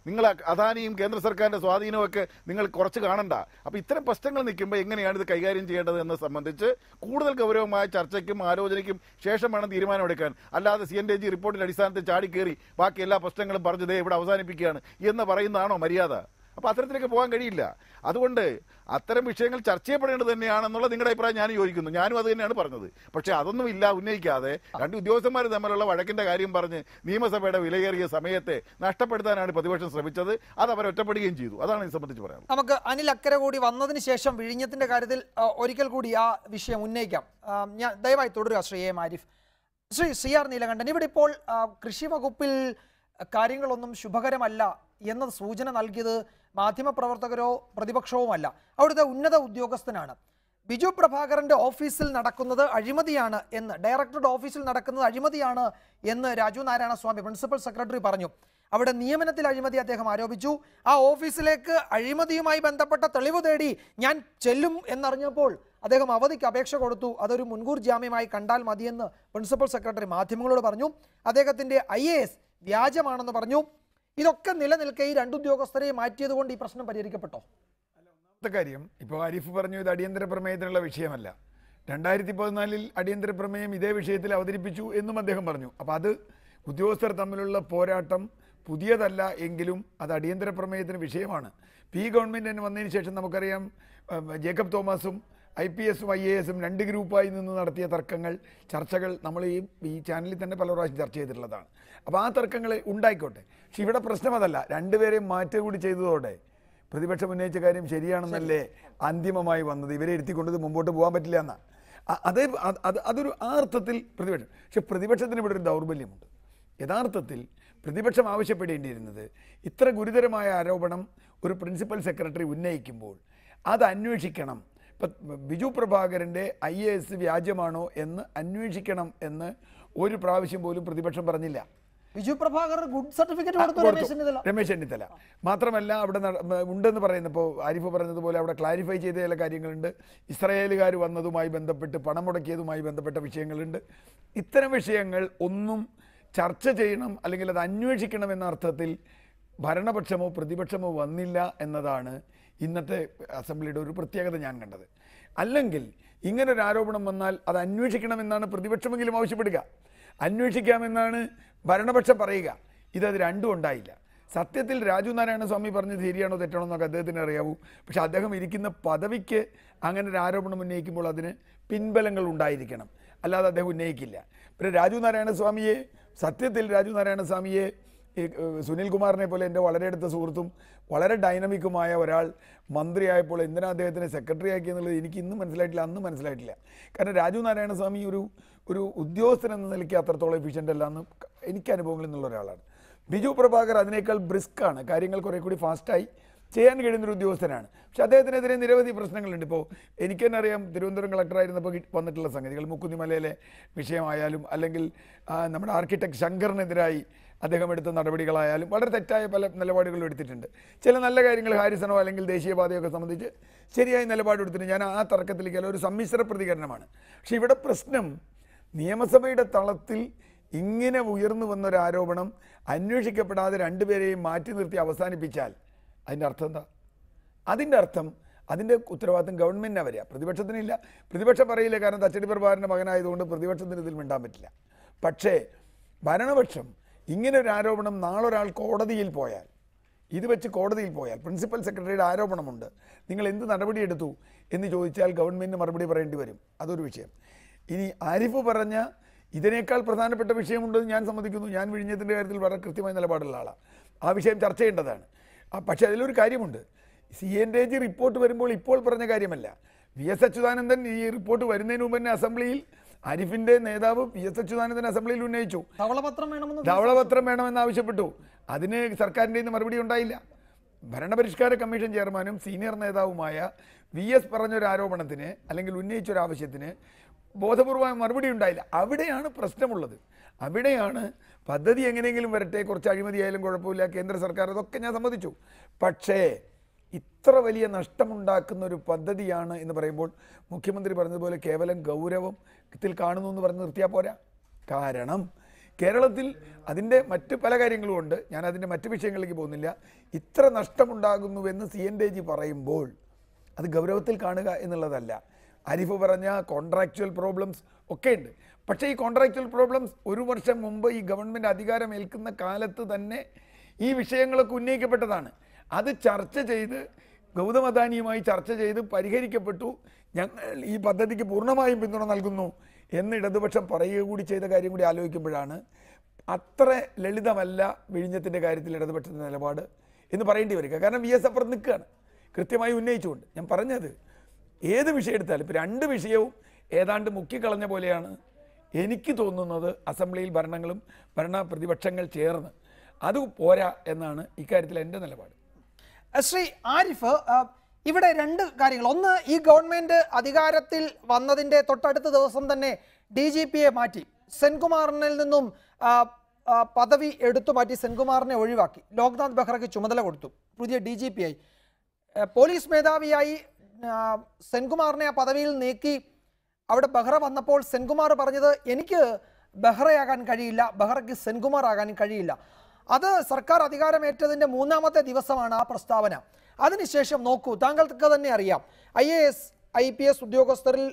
നിങ്ങൾ അദാനിയും കേന്ദ്ര സർക്കാരിന്റെ സ്വാധീനവും ഒക്കെ നിങ്ങൾ കുറച്ച് കാണണ്ട. അപ്പോൾ ഇത്തരം പ്രശ്നങ്ങൾ നിൽക്കുമ്പോൾ എങ്ങനെയാണ് ഇത് കൈകാര്യം ചെയ്യേണ്ടത് എന്ന് സംബന്ധിച്ച് കൂടുതൽ ഗൗരവമായ ചർച്ചയ്ക്കും ആലോചനയ്ക്കും ശേഷം വേണം തീരുമാനമെടുക്കാൻ. അല്ലാതെ CNTG റിപ്പോർട്ടിന്റെ അടിസ്ഥാനത്തിൽ ചാടിക്കേറി ബാക്കി എല്ലാ പ്രശ്നങ്ങളും പറഞ്ഞത് ഇവിടെ അവസാനിപ്പിക്കുകയാണ് എന്ന് പറയുന്നതാണോ മര്യാദ? അപ്പോൾ അത്തരത്തിലേക്ക് പോകാൻ കഴിയില്ല. അതുകൊണ്ട് അത്തരം വിഷയങ്ങൾ ചർച്ച ചെയ്യപ്പെടേണ്ടത് തന്നെയാണെന്നുള്ള നിങ്ങളുടെ അഭിപ്രായം ഞാൻ യോജിക്കുന്നു. ഞാനും അത് തന്നെയാണ് പറഞ്ഞത്. പക്ഷേ അതൊന്നും ഉന്നയിക്കാതെ രണ്ട് ഉദ്യോഗസ്ഥന്മാർ തമ്മിലുള്ള വഴക്കിന്റെ കാര്യം പറഞ്ഞ് നിയമസഭയുടെ വിലയേറിയ സമയത്തെ നഷ്ടപ്പെടുത്താനാണ് പ്രതിപക്ഷം ശ്രമിച്ചത്. അത് അവർ ഒറ്റപ്പെടുകയും ചെയ്തു. അതാണ് ഇത് സംബന്ധിച്ച് പറയാനുള്ളത്. നമുക്ക് അനിൽ അക്കര കൂടി വന്നതിന് ശേഷം വിഴിഞ്ഞത്തിന്റെ കാര്യത്തിൽ ഒരിക്കൽ കൂടി ആ വിഷയം ഉന്നയിക്കാം. ഞാൻ ദയവായി തുടരുക Shri A M Arif. Shri CR Neelakantan, ഇവിടെ ഇപ്പോൾ കൃഷി വകുപ്പിൽ കാര്യങ്ങളൊന്നും ശുഭകരമല്ല എന്ന സൂചന നൽകിയത് മാധ്യമപ്രവർത്തകരോ പ്രതിപക്ഷവുമല്ല, അവിടുത്തെ ഉന്നത ഉദ്യോഗസ്ഥനാണ്. ബിജു പ്രഭാകരന്റെ ഓഫീസിൽ നടക്കുന്നത് അഴിമതിയാണ് എന്ന്, ഡയറക്ടറുടെ ഓഫീസിൽ നടക്കുന്നത് അഴിമതിയാണ് എന്ന് രാജു നാരായണസ്വാമി പ്രിൻസിപ്പൽ സെക്രട്ടറി പറഞ്ഞു. അവിടെ നിയമനത്തിൽ അഴിമതി അദ്ദേഹം ആരോപിച്ചു. ആ ഓഫീസിലേക്ക് അഴിമതിയുമായി ബന്ധപ്പെട്ട തെളിവ് തേടി ഞാൻ ചെല്ലും എന്നറിഞ്ഞപ്പോൾ അദ്ദേഹം അവധിക്ക് അപേക്ഷ കൊടുത്തു. അതൊരു മുൻകൂർ ജാമ്യമായി കണ്ടാൽ മതിയെന്ന് പ്രിൻസിപ്പൽ സെക്രട്ടറി മാധ്യമങ്ങളോട് പറഞ്ഞു. അദ്ദേഹത്തിന്റെ IAS വ്യാജമാണെന്ന് പറഞ്ഞു. ഇതൊക്കെ നിലനിൽക്കെ ഈ രണ്ട് ഉദ്യോഗസ്ഥരെ മാറ്റിയത് കൊണ്ട് ഈ പ്രശ്നം പരിഹരിക്കപ്പെട്ടോ? ഒന്നാമത്തെ കാര്യം, ഇപ്പോൾ ആരിഫ് പറഞ്ഞു ഇത് അടിയന്തര പ്രമേയത്തിനുള്ള വിഷയമല്ല. 2014 അടിയന്തര പ്രമേയം ഇതേ വിഷയത്തിൽ അവതരിപ്പിച്ചു എന്നും അദ്ദേഹം പറഞ്ഞു. അപ്പോൾ അത് ഉദ്യോഗസ്ഥർ തമ്മിലുള്ള പോരാട്ടം പുതിയതല്ല എങ്കിലും അത് അടിയന്തര പ്രമേയത്തിന് വിഷയമാണ്. ഗവൺമെൻറ് തന്നെ വന്നതിന് ശേഷം നമുക്കറിയാം ജേക്കബ് തോമസും IPSഉം IASഉം രണ്ട് ഗ്രൂപ്പായി നിന്ന് നടത്തിയ തർക്കങ്ങൾ, ചർച്ചകൾ നമ്മൾ ഈ ചാനലിൽ തന്നെ പല പ്രാവശ്യം ചർച്ച ചെയ്തിട്ടുള്ളതാണ്. അപ്പോൾ ആ തർക്കങ്ങൾ ഉണ്ടായിക്കോട്ടെ. പക്ഷെ ഇവിടെ പ്രശ്നം അതല്ല. രണ്ടുപേരെയും മാറ്റുക കൂടി ചെയ്തതോടെ പ്രതിപക്ഷം ഉന്നയിച്ച കാര്യം ശരിയാണെന്നല്ലേ അന്തിമമായി വന്നത്. ഇവരെ ഇരുത്തിക്കൊണ്ടത് മുമ്പോട്ട് പോകാൻ പറ്റില്ല എന്നാണ്. അതൊരു ആ അർത്ഥത്തിൽ പ്രതിപക്ഷം. പക്ഷെ പ്രതിപക്ഷത്തിന് ഇവിടെ ഒരു ദൗർബല്യമുണ്ട്. യഥാർത്ഥത്തിൽ പ്രതിപക്ഷം ആവശ്യപ്പെടേണ്ടിയിരുന്നത് ഇത്ര ഗുരുതരമായ ആരോപണം ഒരു പ്രിൻസിപ്പൽ സെക്രട്ടറി ഉന്നയിക്കുമ്പോൾ അത് അന്വേഷിക്കണം. ഇപ്പം ബിജു പ്രഭാകരൻ്റെ IAS വ്യാജമാണോ എന്ന് അന്വേഷിക്കണം എന്ന് ഒരു പ്രാവശ്യം പോലും പ്രതിപക്ഷം പറഞ്ഞില്ല. ബിജു പ്രഭാകർ ഗുഡ് സർട്ടിഫിക്കറ്റ് കൊടുത്തു രമേശ് ചെന്നിത്തല. മാത്രമല്ല അവിടെ ഉണ്ടെന്ന് പറയുന്നത്, ഇപ്പോൾ ആരിഫ് പറഞ്ഞതുപോലെ അവിടെ ക്ലാരിഫൈ ചെയ്ത ചില കാര്യങ്ങളുണ്ട്. ഇസ്രായേലുകാർ വന്നതുമായി ബന്ധപ്പെട്ട് പണം മുടക്കിയതുമായി ബന്ധപ്പെട്ട വിഷയങ്ങളുണ്ട്. ഇത്തരം വിഷയങ്ങൾ ഒന്നും ചർച്ച ചെയ്യണം അല്ലെങ്കിൽ അത് അന്വേഷിക്കണം എന്ന അർത്ഥത്തിൽ ഭരണപക്ഷമോ പ്രതിപക്ഷമോ വന്നില്ല എന്നതാണ് ഇന്നത്തെ അസംബ്ലിയുടെ ഒരു പ്രത്യേകത ഞാൻ കണ്ടത്. അല്ലെങ്കിൽ ഇങ്ങനൊരു ആരോപണം വന്നാൽ അത് അന്വേഷിക്കണമെന്നാണ് പ്രതിപക്ഷമെങ്കിലും ആവശ്യപ്പെടുക, അന്വേഷിക്കാമെന്നാണ് ഭരണപക്ഷം പറയുക. ഇതത് രണ്ടും ഉണ്ടായില്ല. സത്യത്തിൽ രാജു നാരായണ സ്വാമി പറഞ്ഞത് ശരിയാണോ തെറ്റാണോ എന്നൊക്കെ അദ്ദേഹത്തിന് അറിയാവൂ. പക്ഷെ അദ്ദേഹം ഇരിക്കുന്ന പദവിക്ക് അങ്ങനെ ഒരു ആരോപണം ഉന്നയിക്കുമ്പോൾ അതിന് പിൻബലങ്ങൾ ഉണ്ടായിരിക്കണം, അല്ലാതെ അദ്ദേഹം ഉന്നയിക്കില്ല. പിന്നെ രാജു നാരായണ സ്വാമിയെ സത്യത്തിൽ സുനിൽ കുമാറിനെ പോലെ എൻ്റെ വളരെ അടുത്ത സുഹൃത്തും വളരെ ഡൈനമിക്കുമായ ഒരാൾ മന്ത്രിയായപ്പോൾ എന്തിനാ അദ്ദേഹത്തിനെ സെക്രട്ടറി ആക്കി എന്നുള്ളത് എനിക്ക് ഇന്നും മനസ്സിലായിട്ടില്ല, അന്ന് മനസ്സിലായിട്ടില്ല. കാരണം രാജു നാരായണ സ്വാമി ഒരു ഉദ്യോഗസ്ഥൻ എന്ന നിലയ്ക്ക് അത്രത്തോളം എഫിഷ്യൻ്റ് അല്ല എന്ന് എനിക്ക് അനുഭവങ്ങളിൽ നിന്നുള്ള ഒരാളാണ്. ബിജു പ്രഭാകർ അതിനേക്കാൾ ബ്രിസ്ക്കാണ്, കാര്യങ്ങൾ കുറേ കൂടി ഫാസ്റ്റായി ചെയ്യാൻ കഴിയുന്നൊരു ഉദ്യോഗസ്ഥനാണ്. പക്ഷെ അദ്ദേഹത്തിനെതിരെ നിരവധി പ്രശ്നങ്ങളുണ്ട്. ഇപ്പോൾ എനിക്ക് തന്നെ അറിയാം, തിരുവനന്തപുരം കളക്ടറായിരുന്നപ്പോൾ വന്നിട്ടുള്ള സംഗതികൾ, മുക്കുന്നിമലയിലെ വിഷയമായാലും അല്ലെങ്കിൽ നമ്മുടെ ആർക്കിടെക്ട് ശങ്കറിനെതിരായി അദ്ദേഹം എടുത്ത നടപടികളായാലും വളരെ തെറ്റായ പല നിലപാടുകളും എടുത്തിട്ടുണ്ട്. ചില നല്ല കാര്യങ്ങൾ ഹാരിസണോ അല്ലെങ്കിൽ ദേശീയപാതയൊക്കെ സംബന്ധിച്ച് ശരിയായ നിലപാടെടുത്തിട്ടുണ്ട്. ഞാൻ ആ തർക്കത്തിലേക്ക് ഒരു സമ്മിശ്ര പ്രതികരണമാണ്. പക്ഷെ ഇവിടെ പ്രശ്നം നിയമസഭയുടെ തളത്തിൽ ഇങ്ങനെ ഉയർന്നു വന്നൊരു ആരോപണം അന്വേഷിക്കപ്പെടാതെ രണ്ടുപേരെയും മാറ്റി നിർത്തി അവസാനിപ്പിച്ചാൽ അതിൻ്റെ അർത്ഥം എന്താ? അതിൻ്റെ അർത്ഥം അതിൻ്റെ ഉത്തരവാദിത്വം ഗവൺമെൻറ്റിനാണ് വരിക, പ്രതിപക്ഷത്തിനില്ല. പ്രതിപക്ഷം പറയില്ല, കാരണം തച്ചടി പ്രഭാകരൻ്റെ മകനായതുകൊണ്ട് പ്രതിപക്ഷത്തിന് ഇതിൽ മിണ്ടാൻ പറ്റില്ല. പക്ഷേ ഭരണപക്ഷം ഇങ്ങനെ ഒരു ആരോപണം നാളൊരാൾ കോടതിയിൽ പോയാൽ, ഇത് വെച്ച് കോടതിയിൽ പോയാൽ പ്രിൻസിപ്പൽ സെക്രട്ടറിയുടെ ആരോപണമുണ്ട്, നിങ്ങൾ എന്ത് നടപടിയെടുത്തു എന്ന് ചോദിച്ചാൽ ഗവൺമെൻറ്റിന് മറുപടി പറയേണ്ടി വരും. അതൊരു വിഷയം. ഇനി ആരിഫ് പറഞ്ഞ ഇതിനേക്കാൾ പ്രധാനപ്പെട്ട വിഷയമുണ്ടെന്ന് ഞാൻ സമ്മതിക്കുന്നു. ഞാൻ വിഴിഞ്ഞത്തിൻ്റെ കാര്യത്തിൽ വളരെ കൃത്യമായ നിലപാടുള്ള ആളാണ്. ആ വിഷയം ചർച്ച ചെയ്യേണ്ടതാണ്. പക്ഷേ അതിലൊരു കാര്യമുണ്ട്, CNAG റിപ്പോർട്ട് വരുമ്പോൾ ഇപ്പോൾ പറഞ്ഞ കാര്യമല്ല. VS അച്യുതാനന്ദൻ ഈ റിപ്പോർട്ട് വരുന്നതിന് മുമ്പ് തന്നെ അസംബ്ലിയിൽ ആരിഫിൻ്റെ നേതാവ് VS അച്യുതാനന്ദൻ അസംബ്ലിയിൽ ഉന്നയിച്ചു, ധവളപത്രം വേണമെന്ന് ആവശ്യപ്പെട്ടു. അതിന് സർക്കാരിൻ്റെ നിന്ന് മറുപടി ഉണ്ടായില്ല. ഭരണപരിഷ്കാര കമ്മീഷൻ ചെയർമാനും സീനിയർ നേതാവുമായ VS പറഞ്ഞൊരു ആരോപണത്തിന് അല്ലെങ്കിൽ ഉന്നയിച്ചൊരു ആവശ്യത്തിന് ബോധപൂർവമായ മറുപടി ഉണ്ടായില്ല. അവിടെയാണ് പ്രശ്നമുള്ളത്. അവിടെയാണ് പദ്ധതി എങ്ങനെയെങ്കിലും വരട്ടെ, കുറച്ച് അഴിമതിയായാലും കുഴപ്പമില്ല, കേന്ദ്ര സർക്കാർ, അതൊക്കെ ഞാൻ സമ്മതിച്ചു. പക്ഷേ ഇത്ര വലിയ നഷ്ടമുണ്ടാക്കുന്ന ഒരു പദ്ധതിയാണ് എന്ന് പറയുമ്പോൾ മുഖ്യമന്ത്രി പറഞ്ഞതുപോലെ കേവലം ഗൗരവത്തിൽ കാണുന്നു എന്ന് പറഞ്ഞ് നിർത്തിയാൽ പോരാ. കാരണം കേരളത്തിൽ അതിൻ്റെ മറ്റ് പല കാര്യങ്ങളും ഉണ്ട്, ഞാൻ അതിൻ്റെ മറ്റ് വിഷയങ്ങളിലേക്ക് പോകുന്നില്ല. ഇത്ര നഷ്ടമുണ്ടാകുന്നുവെന്ന് CNAG പറയുമ്പോൾ അത് ഗൗരവത്തിൽ കാണുക എന്നുള്ളതല്ല. ആരിഫ് പറഞ്ഞ കോൺട്രാക്ച്വൽ പ്രോബ്ലംസ് ഒക്കെ ഉണ്ട്. പക്ഷേ ഈ കോൺട്രാക്ച്വൽ പ്രോബ്ലംസ് ഒരു വർഷം മുമ്പ് ഈ ഗവൺമെൻറ് അധികാരം ഏൽക്കുന്ന കാലത്ത് തന്നെ ഈ വിഷയങ്ങളൊക്കെ ഉന്നയിക്കപ്പെട്ടതാണ്. അത് ചർച്ച ചെയ്ത് ഗൗതം അദാനിയുമായി ചർച്ച ചെയ്ത് പരിഹരിക്കപ്പെട്ടു. ഞങ്ങൾ ഈ പദ്ധതിക്ക് പൂർണ്ണമായും പിന്തുണ നൽകുന്നു എന്ന് ഇടതുപക്ഷം പറയുക കൂടി ചെയ്ത കാര്യം കൂടി ആലോചിക്കുമ്പോഴാണ് അത്ര ലളിതമല്ല വിഴിഞ്ഞത്തിൻ്റെ കാര്യത്തിൽ ഇടതുപക്ഷത്തിൻ്റെ നിലപാട് എന്ന് പറയേണ്ടി വരിക. കാരണം VS അപ്പുറത്ത് നിൽക്കുകയാണ്, കൃത്യമായി ഉന്നയിച്ചുകൊണ്ട്. ഞാൻ പറഞ്ഞത് ഏത് വിഷയം എടുത്താലും ഇപ്പോൾ രണ്ട് വിഷയവും ഏതാണ്ട് മുക്കിക്കളഞ്ഞ പോലെയാണ് എനിക്ക് തോന്നുന്നത്. അസംബ്ലിയിൽ ഭരണ പ്രതിപക്ഷങ്ങൾ ചേർന്ന് അത് പോരാ എന്നാണ് ഇക്കാര്യത്തിൽ എൻ്റെ നിലപാട്. ശ്രീ ആരിഫ്, ഇവിടെ രണ്ട് കാര്യങ്ങൾ. ഒന്ന്, ഈ ഗവൺമെന്റ് അധികാരത്തിൽ വന്നതിൻ്റെ തൊട്ടടുത്ത ദിവസം തന്നെ DGPയെ മാറ്റി, സെൻകുമാറിനിൽ നിന്നും പദവി എടുത്തു മാറ്റി, സെൻകുമാറിനെ ഒഴിവാക്കി, ലോക്നാഥ് ബെഹ്റയ്ക്ക് ചുമതല കൊടുത്തു, പുതിയ DGPയായി. പോലീസ് മേധാവിയായി സെൻകുമാറിനെ ആ പദവിയിൽ നീക്കി അവിടെ ബെഹ്റ വന്നപ്പോൾ സെൻകുമാർ പറഞ്ഞത് എനിക്ക് ബെഹ്റയാകാൻ കഴിയില്ല, ബെഹ്റയ്ക്ക് സെൻകുമാർ ആകാൻ കഴിയില്ല. അത് സർക്കാർ അധികാരമേറ്റതിൻ്റെ 3ാമത്തെ ദിവസമാണ് ആ പ്രസ്താവന. അതിനുശേഷം നോക്കൂ, താങ്കൾക്ക് തന്നെ അറിയാം, IAS IPS ഉദ്യോഗസ്ഥരിൽ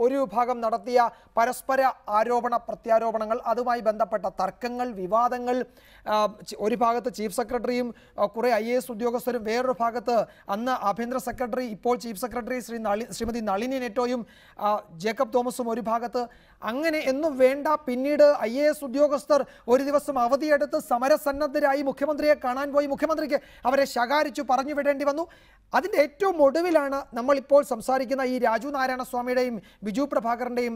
ഒരു വിഭാഗം നടത്തിയ പരസ്പര ആരോപണ പ്രത്യാരോപണങ്ങൾ, അതുമായി ബന്ധപ്പെട്ട തർക്കങ്ങൾ, വിവാദങ്ങൾ, ഒരു ഭാഗത്ത് ചീഫ് സെക്രട്ടറിയും കുറേ IAS ഉദ്യോഗസ്ഥരും, വേറൊരു ഭാഗത്ത് അന്ന് ആഭ്യന്തര സെക്രട്ടറി ഇപ്പോൾ ചീഫ് സെക്രട്ടറി ശ്രീമതി നളിനി നെറ്റോയും ജേക്കബ് തോമസും ഒരു ഭാഗത്ത്. അങ്ങനെ എന്നും വേണ്ട, പിന്നീട് IAS ഉദ്യോഗസ്ഥർ ഒരു ദിവസം അവധിയെടുത്ത് സമരസന്നദ്ധരായി മുഖ്യമന്ത്രിയെ കാണാൻ പോയി, മുഖ്യമന്ത്രിക്ക് അവരെ ശകാരിച്ചു, പറഞ്ഞു വിടേണ്ടി വന്നു. അതിൻ്റെ ഏറ്റവും ഒടുവിലാണ് നമ്മളിപ്പോൾ സംസാരിക്കുന്ന ഈ രാജു നാരായണ സ്വാമിയുടെയും ബിജു പ്രഭാകറിൻ്റെയും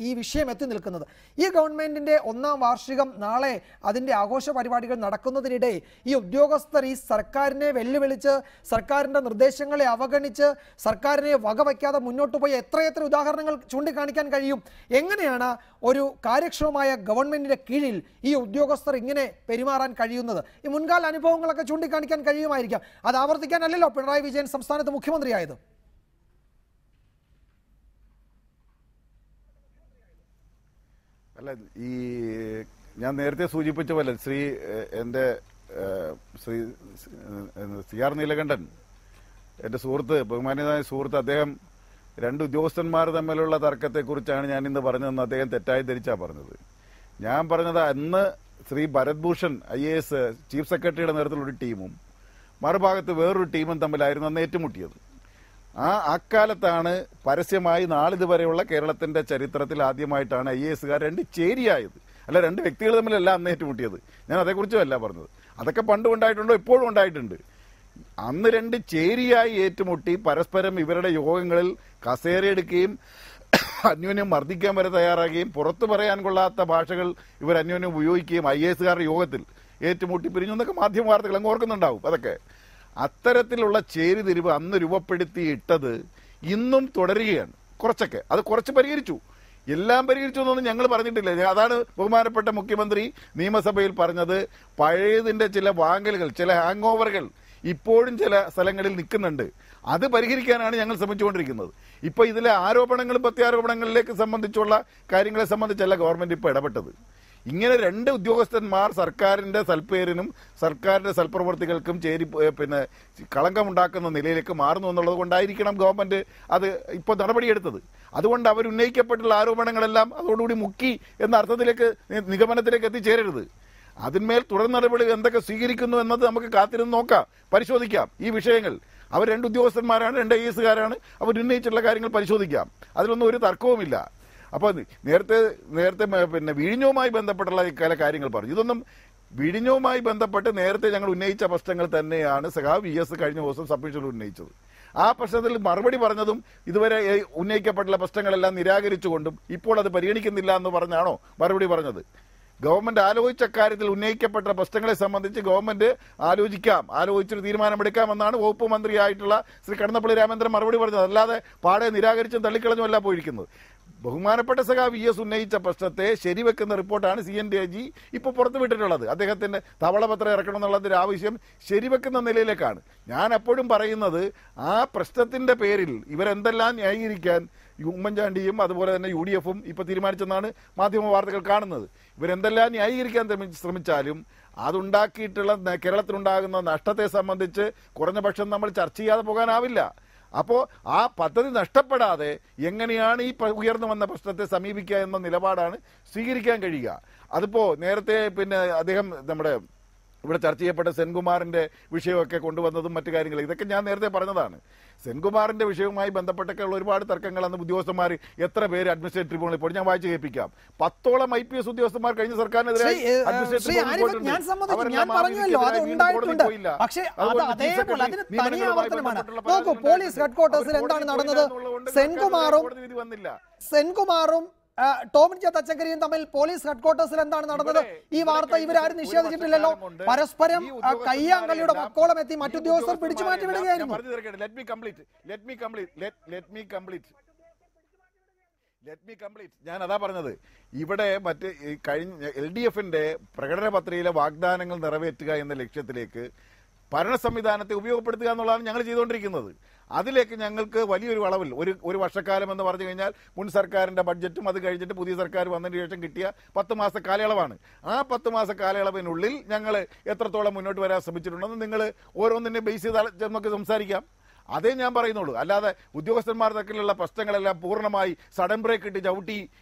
ഈ വിഷയം എത്തി നിൽക്കുന്നത്. ഈ ഗവൺമെൻറ്റിൻ്റെ 1ാം വാർഷികം നാളെ അതിൻ്റെ ആഘോഷ പരിപാടികൾ നടക്കുന്നതിനിടെ ഈ ഉദ്യോഗസ്ഥർ ഈ സർക്കാരിനെ വെല്ലുവിളിച്ച്, സർക്കാരിൻ്റെ നിർദ്ദേശങ്ങളെ അവഗണിച്ച്, സർക്കാരിനെ വകവയ്ക്കാതെ മുന്നോട്ട് പോയ എത്രയെത്ര ഉദാഹരണങ്ങൾ ചൂണ്ടിക്കാണിക്കാൻ കഴിയും. എങ്ങനെയാണ് ഒരു കാര്യക്ഷമമായ ഗവൺമെൻറ്റിൻ്റെ കീഴിൽ ഈ ഉദ്യോഗസ്ഥർ ഇങ്ങനെ പെരുമാറാൻ കഴിയുന്നത്? ഈ മുൻകാല അനുഭവങ്ങളൊക്കെ ചൂണ്ടിക്കാണിക്കാൻ കഴിയുമായിരിക്കാം, അത് ആവർത്തിക്കാനല്ലല്ലോ പിണറായി വിജയൻ സംസ്ഥാനത്ത് മുഖ്യമന്ത്രിയായത്. അല്ല, ഈ ഞാൻ നേരത്തെ സൂചിപ്പിച്ച പോലെ ശ്രീ CR നീലകണ്ഠൻ, എൻ്റെ സുഹൃത്ത്, ബഹുമാന്യനായ സുഹൃത്ത്, അദ്ദേഹം 2 ഉദ്യോഗസ്ഥന്മാർ തമ്മിലുള്ള തർക്കത്തെക്കുറിച്ചാണ് ഞാൻ ഇന്ന് പറഞ്ഞതെന്ന് അദ്ദേഹം തെറ്റായി ധരിച്ചാണ് പറഞ്ഞത്. ഞാൻ പറഞ്ഞത് അന്ന് ശ്രീ ഭരത് ഭൂഷൺ IAS ചീഫ് സെക്രട്ടറിയുടെ നേതൃത്വത്തിലുള്ള ഒരു ടീമും മറുഭാഗത്ത് വേറൊരു ടീമും തമ്മിലായിരുന്നു അന്ന് ഏറ്റുമുട്ടിയത്. അക്കാലത്താണ് പരസ്യമായി നാളിതുവരെയുള്ള കേരളത്തിന്റെ ചരിത്രത്തിൽ ആദ്യമായിട്ടാണ് IASകാർ രണ്ട് ചേരിയായത്. അല്ല, രണ്ട് വ്യക്തികൾ തമ്മിലല്ല അന്ന് ഏറ്റുമുട്ടിയത്. ഞാൻ അതേക്കുറിച്ചുമല്ല പറഞ്ഞത്. അതൊക്കെ പണ്ടും ഉണ്ടായിട്ടുണ്ടോ, ഇപ്പോഴും ഉണ്ടായിട്ടുണ്ട്. അന്ന് രണ്ട് ചേരിയായി ഏറ്റുമുട്ടി പരസ്പരം ഇവരുടെ യോഗങ്ങളിൽ കസേരയെടുക്കുകയും അന്യോന്യം മർദ്ദിക്കാൻ വരെ തയ്യാറാകുകയും പുറത്തു പറയാൻ കൊള്ളാത്ത ഭാഷകൾ ഇവർ അന്യോന്യം ഉപയോഗിക്കുകയും IASകാരുടെ യോഗത്തിൽ ഏറ്റുമുട്ടി പിരിഞ്ഞു എന്നൊക്കെ മാധ്യമ വാർത്തകൾ അങ്ങ് ഓർക്കുന്നുണ്ടാവും. അതൊക്കെ അത്തരത്തിലുള്ള ചേരിതിരിവ് അന്ന് രൂപപ്പെടുത്തിയിട്ടത് ഇന്നും തുടരുകയാണ്. കുറച്ചൊക്കെ അത് കുറച്ച് പരിഹരിച്ചു, എല്ലാം പരിഹരിച്ചു എന്നൊന്നും ഞങ്ങൾ പറഞ്ഞിട്ടില്ല. അതാണ് ബഹുമാനപ്പെട്ട മുഖ്യമന്ത്രി നിയമസഭയിൽ പറഞ്ഞത്. പഴയതിന്റെ ചില വാങ്ങലുകൾ, ചില ഹാങ് ഓവറുകൾ ഇപ്പോഴും ചില സ്ഥലങ്ങളിൽ നിൽക്കുന്നുണ്ട്. അത് പരിഹരിക്കാനാണ് ഞങ്ങൾ ശ്രമിച്ചുകൊണ്ടിരിക്കുന്നത്. ഇപ്പൊ ഇതിലെ ആരോപണങ്ങളും പ്രത്യാരോപണങ്ങളിലേക്ക് സംബന്ധിച്ചുള്ള കാര്യങ്ങളെ സംബന്ധിച്ചല്ല ഗവൺമെന്റ് ഇപ്പോൾ ഇടപെട്ടത്. ഇങ്ങനെ രണ്ട് ഉദ്യോഗസ്ഥന്മാർ സർക്കാരിന്റെ സൽപ്പേരിനും സർക്കാരിന്റെ സൽപ്രവർത്തികൾക്കും കളങ്കമുണ്ടാക്കുന്ന നിലയിലേക്ക് മാറുന്നു എന്നുള്ളത് കൊണ്ടായിരിക്കണം ഗവൺമെന്റ് അത് ഇപ്പോൾ നടപടിയെടുത്തത്. അതുകൊണ്ട് അവർ ഉന്നയിക്കപ്പെട്ടുള്ള ആരോപണങ്ങളെല്ലാം അതോടുകൂടി മുക്കി എന്ന അർത്ഥത്തിലേക്ക് നിഗമനത്തിലേക്ക് എത്തിച്ചേരരുത്. അതിന്മേൽ തുടർ നടപടി എന്തൊക്കെ സ്വീകരിക്കുന്നു എന്നത് നമുക്ക് കാത്തിരുന്ന് നോക്കാം, പരിശോധിക്കാം. ഈ വിഷയങ്ങൾ അവർ രണ്ട് ഉദ്യോഗസ്ഥന്മാരാണ്, രണ്ട് IASകാരാണ്, അവർ ഉന്നയിച്ചിട്ടുള്ള കാര്യങ്ങൾ പരിശോധിക്കാം. അതിലൊന്നും ഒരു തർക്കവുമില്ല. അപ്പോൾ നേരത്തെ വിഴിഞ്ഞവുമായി ബന്ധപ്പെട്ടുള്ള ചില കാര്യങ്ങൾ പറഞ്ഞു. ഇതൊന്നും വിഴിഞ്ഞവുമായി ബന്ധപ്പെട്ട് നേരത്തെ ഞങ്ങൾ ഉന്നയിച്ച പ്രശ്നങ്ങൾ തന്നെയാണ് സഖാവ് VS കഴിഞ്ഞ ദിവസം സബ്മിഷനിൽ ഉന്നയിച്ചത്. ആ പ്രശ്നത്തിൽ മറുപടി പറഞ്ഞതും ഇതുവരെ ഉന്നയിക്കപ്പെട്ടുള്ള പ്രശ്നങ്ങളെല്ലാം നിരാകരിച്ചുകൊണ്ടും ഇപ്പോൾ അത് പരിഗണിക്കുന്നില്ല എന്ന് പറഞ്ഞാണോ മറുപടി പറഞ്ഞത്? ഗവൺമെന്റ് ആലോചിച്ച കാര്യത്തിൽ ഉന്നയിക്കപ്പെട്ട പ്രശ്നങ്ങളെ സംബന്ധിച്ച് ഗവൺമെന്റ് ആലോചിച്ചൊരു തീരുമാനമെടുക്കാമെന്നാണ് വകുപ്പ് മന്ത്രിയായിട്ടുള്ള ശ്രീ കടന്നപ്പള്ളി രാമേന്ദ്രൻ മറുപടി പറഞ്ഞത്. അല്ലാതെ പാടെ നിരാകരിച്ചും തള്ളിക്കളഞ്ഞുമല്ല പോയിരിക്കുന്നത്. ബഹുമാനപ്പെട്ട സഖാവ് VS ഉന്നയിച്ച പ്രശ്നത്തെ ശരിവെക്കുന്ന റിപ്പോർട്ടാണ് CNDAG ഇപ്പോൾ പുറത്തുവിട്ടിട്ടുള്ളത്. അദ്ദേഹത്തിന്റെ ധവളപത്രം ഇറക്കണം എന്നുള്ളതിന്റെ ആവശ്യം ശരിവെക്കുന്ന നിലയിലേക്കാണ്. ഞാൻ എപ്പോഴും പറയുന്നത്, ആ പ്രശ്നത്തിന്റെ പേരിൽ ഇവരെന്തെല്ലാം ന്യായീകരിക്കാൻ ഉമ്മൻചാണ്ടിയും അതുപോലെ തന്നെ UDFും ഇപ്പൊ തീരുമാനിച്ചെന്നാണ് മാധ്യമ വാർത്തകൾ കാണുന്നത്. ഇവരെന്തെല്ലാം ന്യായീകരിക്കാൻ ശ്രമിച്ചാലും അതുണ്ടാക്കിയിട്ടുള്ള കേരളത്തിലുണ്ടാകുന്ന നഷ്ടത്തെ സംബന്ധിച്ച് കുറഞ്ഞപക്ഷം നമ്മൾ ചർച്ച ചെയ്യാതെ പോകാനാവില്ല. അപ്പോൾ ആ പദ്ധതി നഷ്ടപ്പെടാതെ എങ്ങനെയാണ് ഈ ഉയർന്നു വന്ന പ്രശ്നത്തെ സമീപിക്കുക എന്ന നിലപാടാണ് സ്വീകരിക്കാൻ കഴിയുക. അതിപ്പോ നേരത്തെ അദ്ദേഹം നമ്മുടെ ഇവിടെ ചർച്ച ചെയ്യപ്പെട്ട സെൻകുമാറിന്റെ വിഷയമൊക്കെ കൊണ്ടുവന്നതും മറ്റു കാര്യങ്ങൾ ഇതൊക്കെ ഞാൻ നേരത്തെ പറഞ്ഞതാണ്. സെൻകുമാറിന്റെ വിഷയവുമായി ബന്ധപ്പെട്ടൊക്കെയുള്ള ഒരുപാട് തർക്കങ്ങൾ അന്ന് ഉദ്യോഗസ്ഥന്മാർ എത്ര പേര് അഡ്മിനിസ്ട്രേറ്റീവ് ട്രിബ്യൂണലിൽ പോയി ഞാൻ വായിച്ചു കേൾപ്പിക്കാം. 10ഓളം IPS ഉദ്യോഗസ്ഥന്മാർ കഴിഞ്ഞ സർക്കാരിനെതിരെ പോലീസ് ഹെഡ്ക്വാർട്ടേഴ്സിൽ എന്താണ് നടന്നത്? സെൻകുമാറും ടോമിൻ ജെ തച്ചങ്കരിയും തമ്മിൽ പോലീസ് ഹെഡ്ക്വാർട്ടേഴ്സിൽ എന്താണ് നടന്നത്? ഈ വാർത്ത ഇവരാരും നിഷേധിച്ചിട്ടില്ലല്ലോ. പരസ്പരം കയ്യാങ്കളിയുടെ വക്കോളം എത്തി മറ്റുദ്യോഗസ്ഥർ പിടിച്ചു മാറ്റി വിടുകയായിരുന്നു. ഞാൻ അതാ പറഞ്ഞത്. ഇവിടെ കഴിഞ്ഞ LDFന്റെ പ്രകടന പത്രികയിലെ വാഗ്ദാനങ്ങൾ നിറവേറ്റുക എന്ന ലക്ഷ്യത്തിലേക്ക് ഭരണ സംവിധാനത്തെ ഉപയോഗപ്പെടുത്തുക എന്നുള്ളതാണ് ഞങ്ങൾ ചെയ്തുകൊണ്ടിരിക്കുന്നത്. അതിലേക്ക് ഞങ്ങൾക്ക് വലിയൊരു വളവിൽ ഒരു വർഷക്കാലം എന്ന് പറഞ്ഞു കഴിഞ്ഞാൽ മുൻ സർക്കാരിന്റെ ബഡ്ജറ്റും അത് കഴിഞ്ഞിട്ട് പുതിയ സർക്കാർ വന്നതിന് ശേഷം കിട്ടിയ 10 മാസ കാലയളവാണ്. ആ 10 മാസ കാലയളവിനുള്ളിൽ ഞങ്ങൾ എത്രത്തോളം മുന്നോട്ട് വരാൻ ശ്രമിച്ചിട്ടുണ്ടെന്ന് നിങ്ങൾ ഓരോന്നിനെ ബേസ് ചെയ്ത് നമുക്ക് സംസാരിക്കാം. അതേ ഞാൻ പറയുന്നുള്ളൂ. അല്ലാതെ ഉദ്യോഗസ്ഥന്മാർ തമ്മിലുള്ള പ്രശ്നങ്ങളെല്ലാം പൂർണ്ണമായി സഡൻ ബ്രേക്ക് ഇട്ട് ചവിട്ടി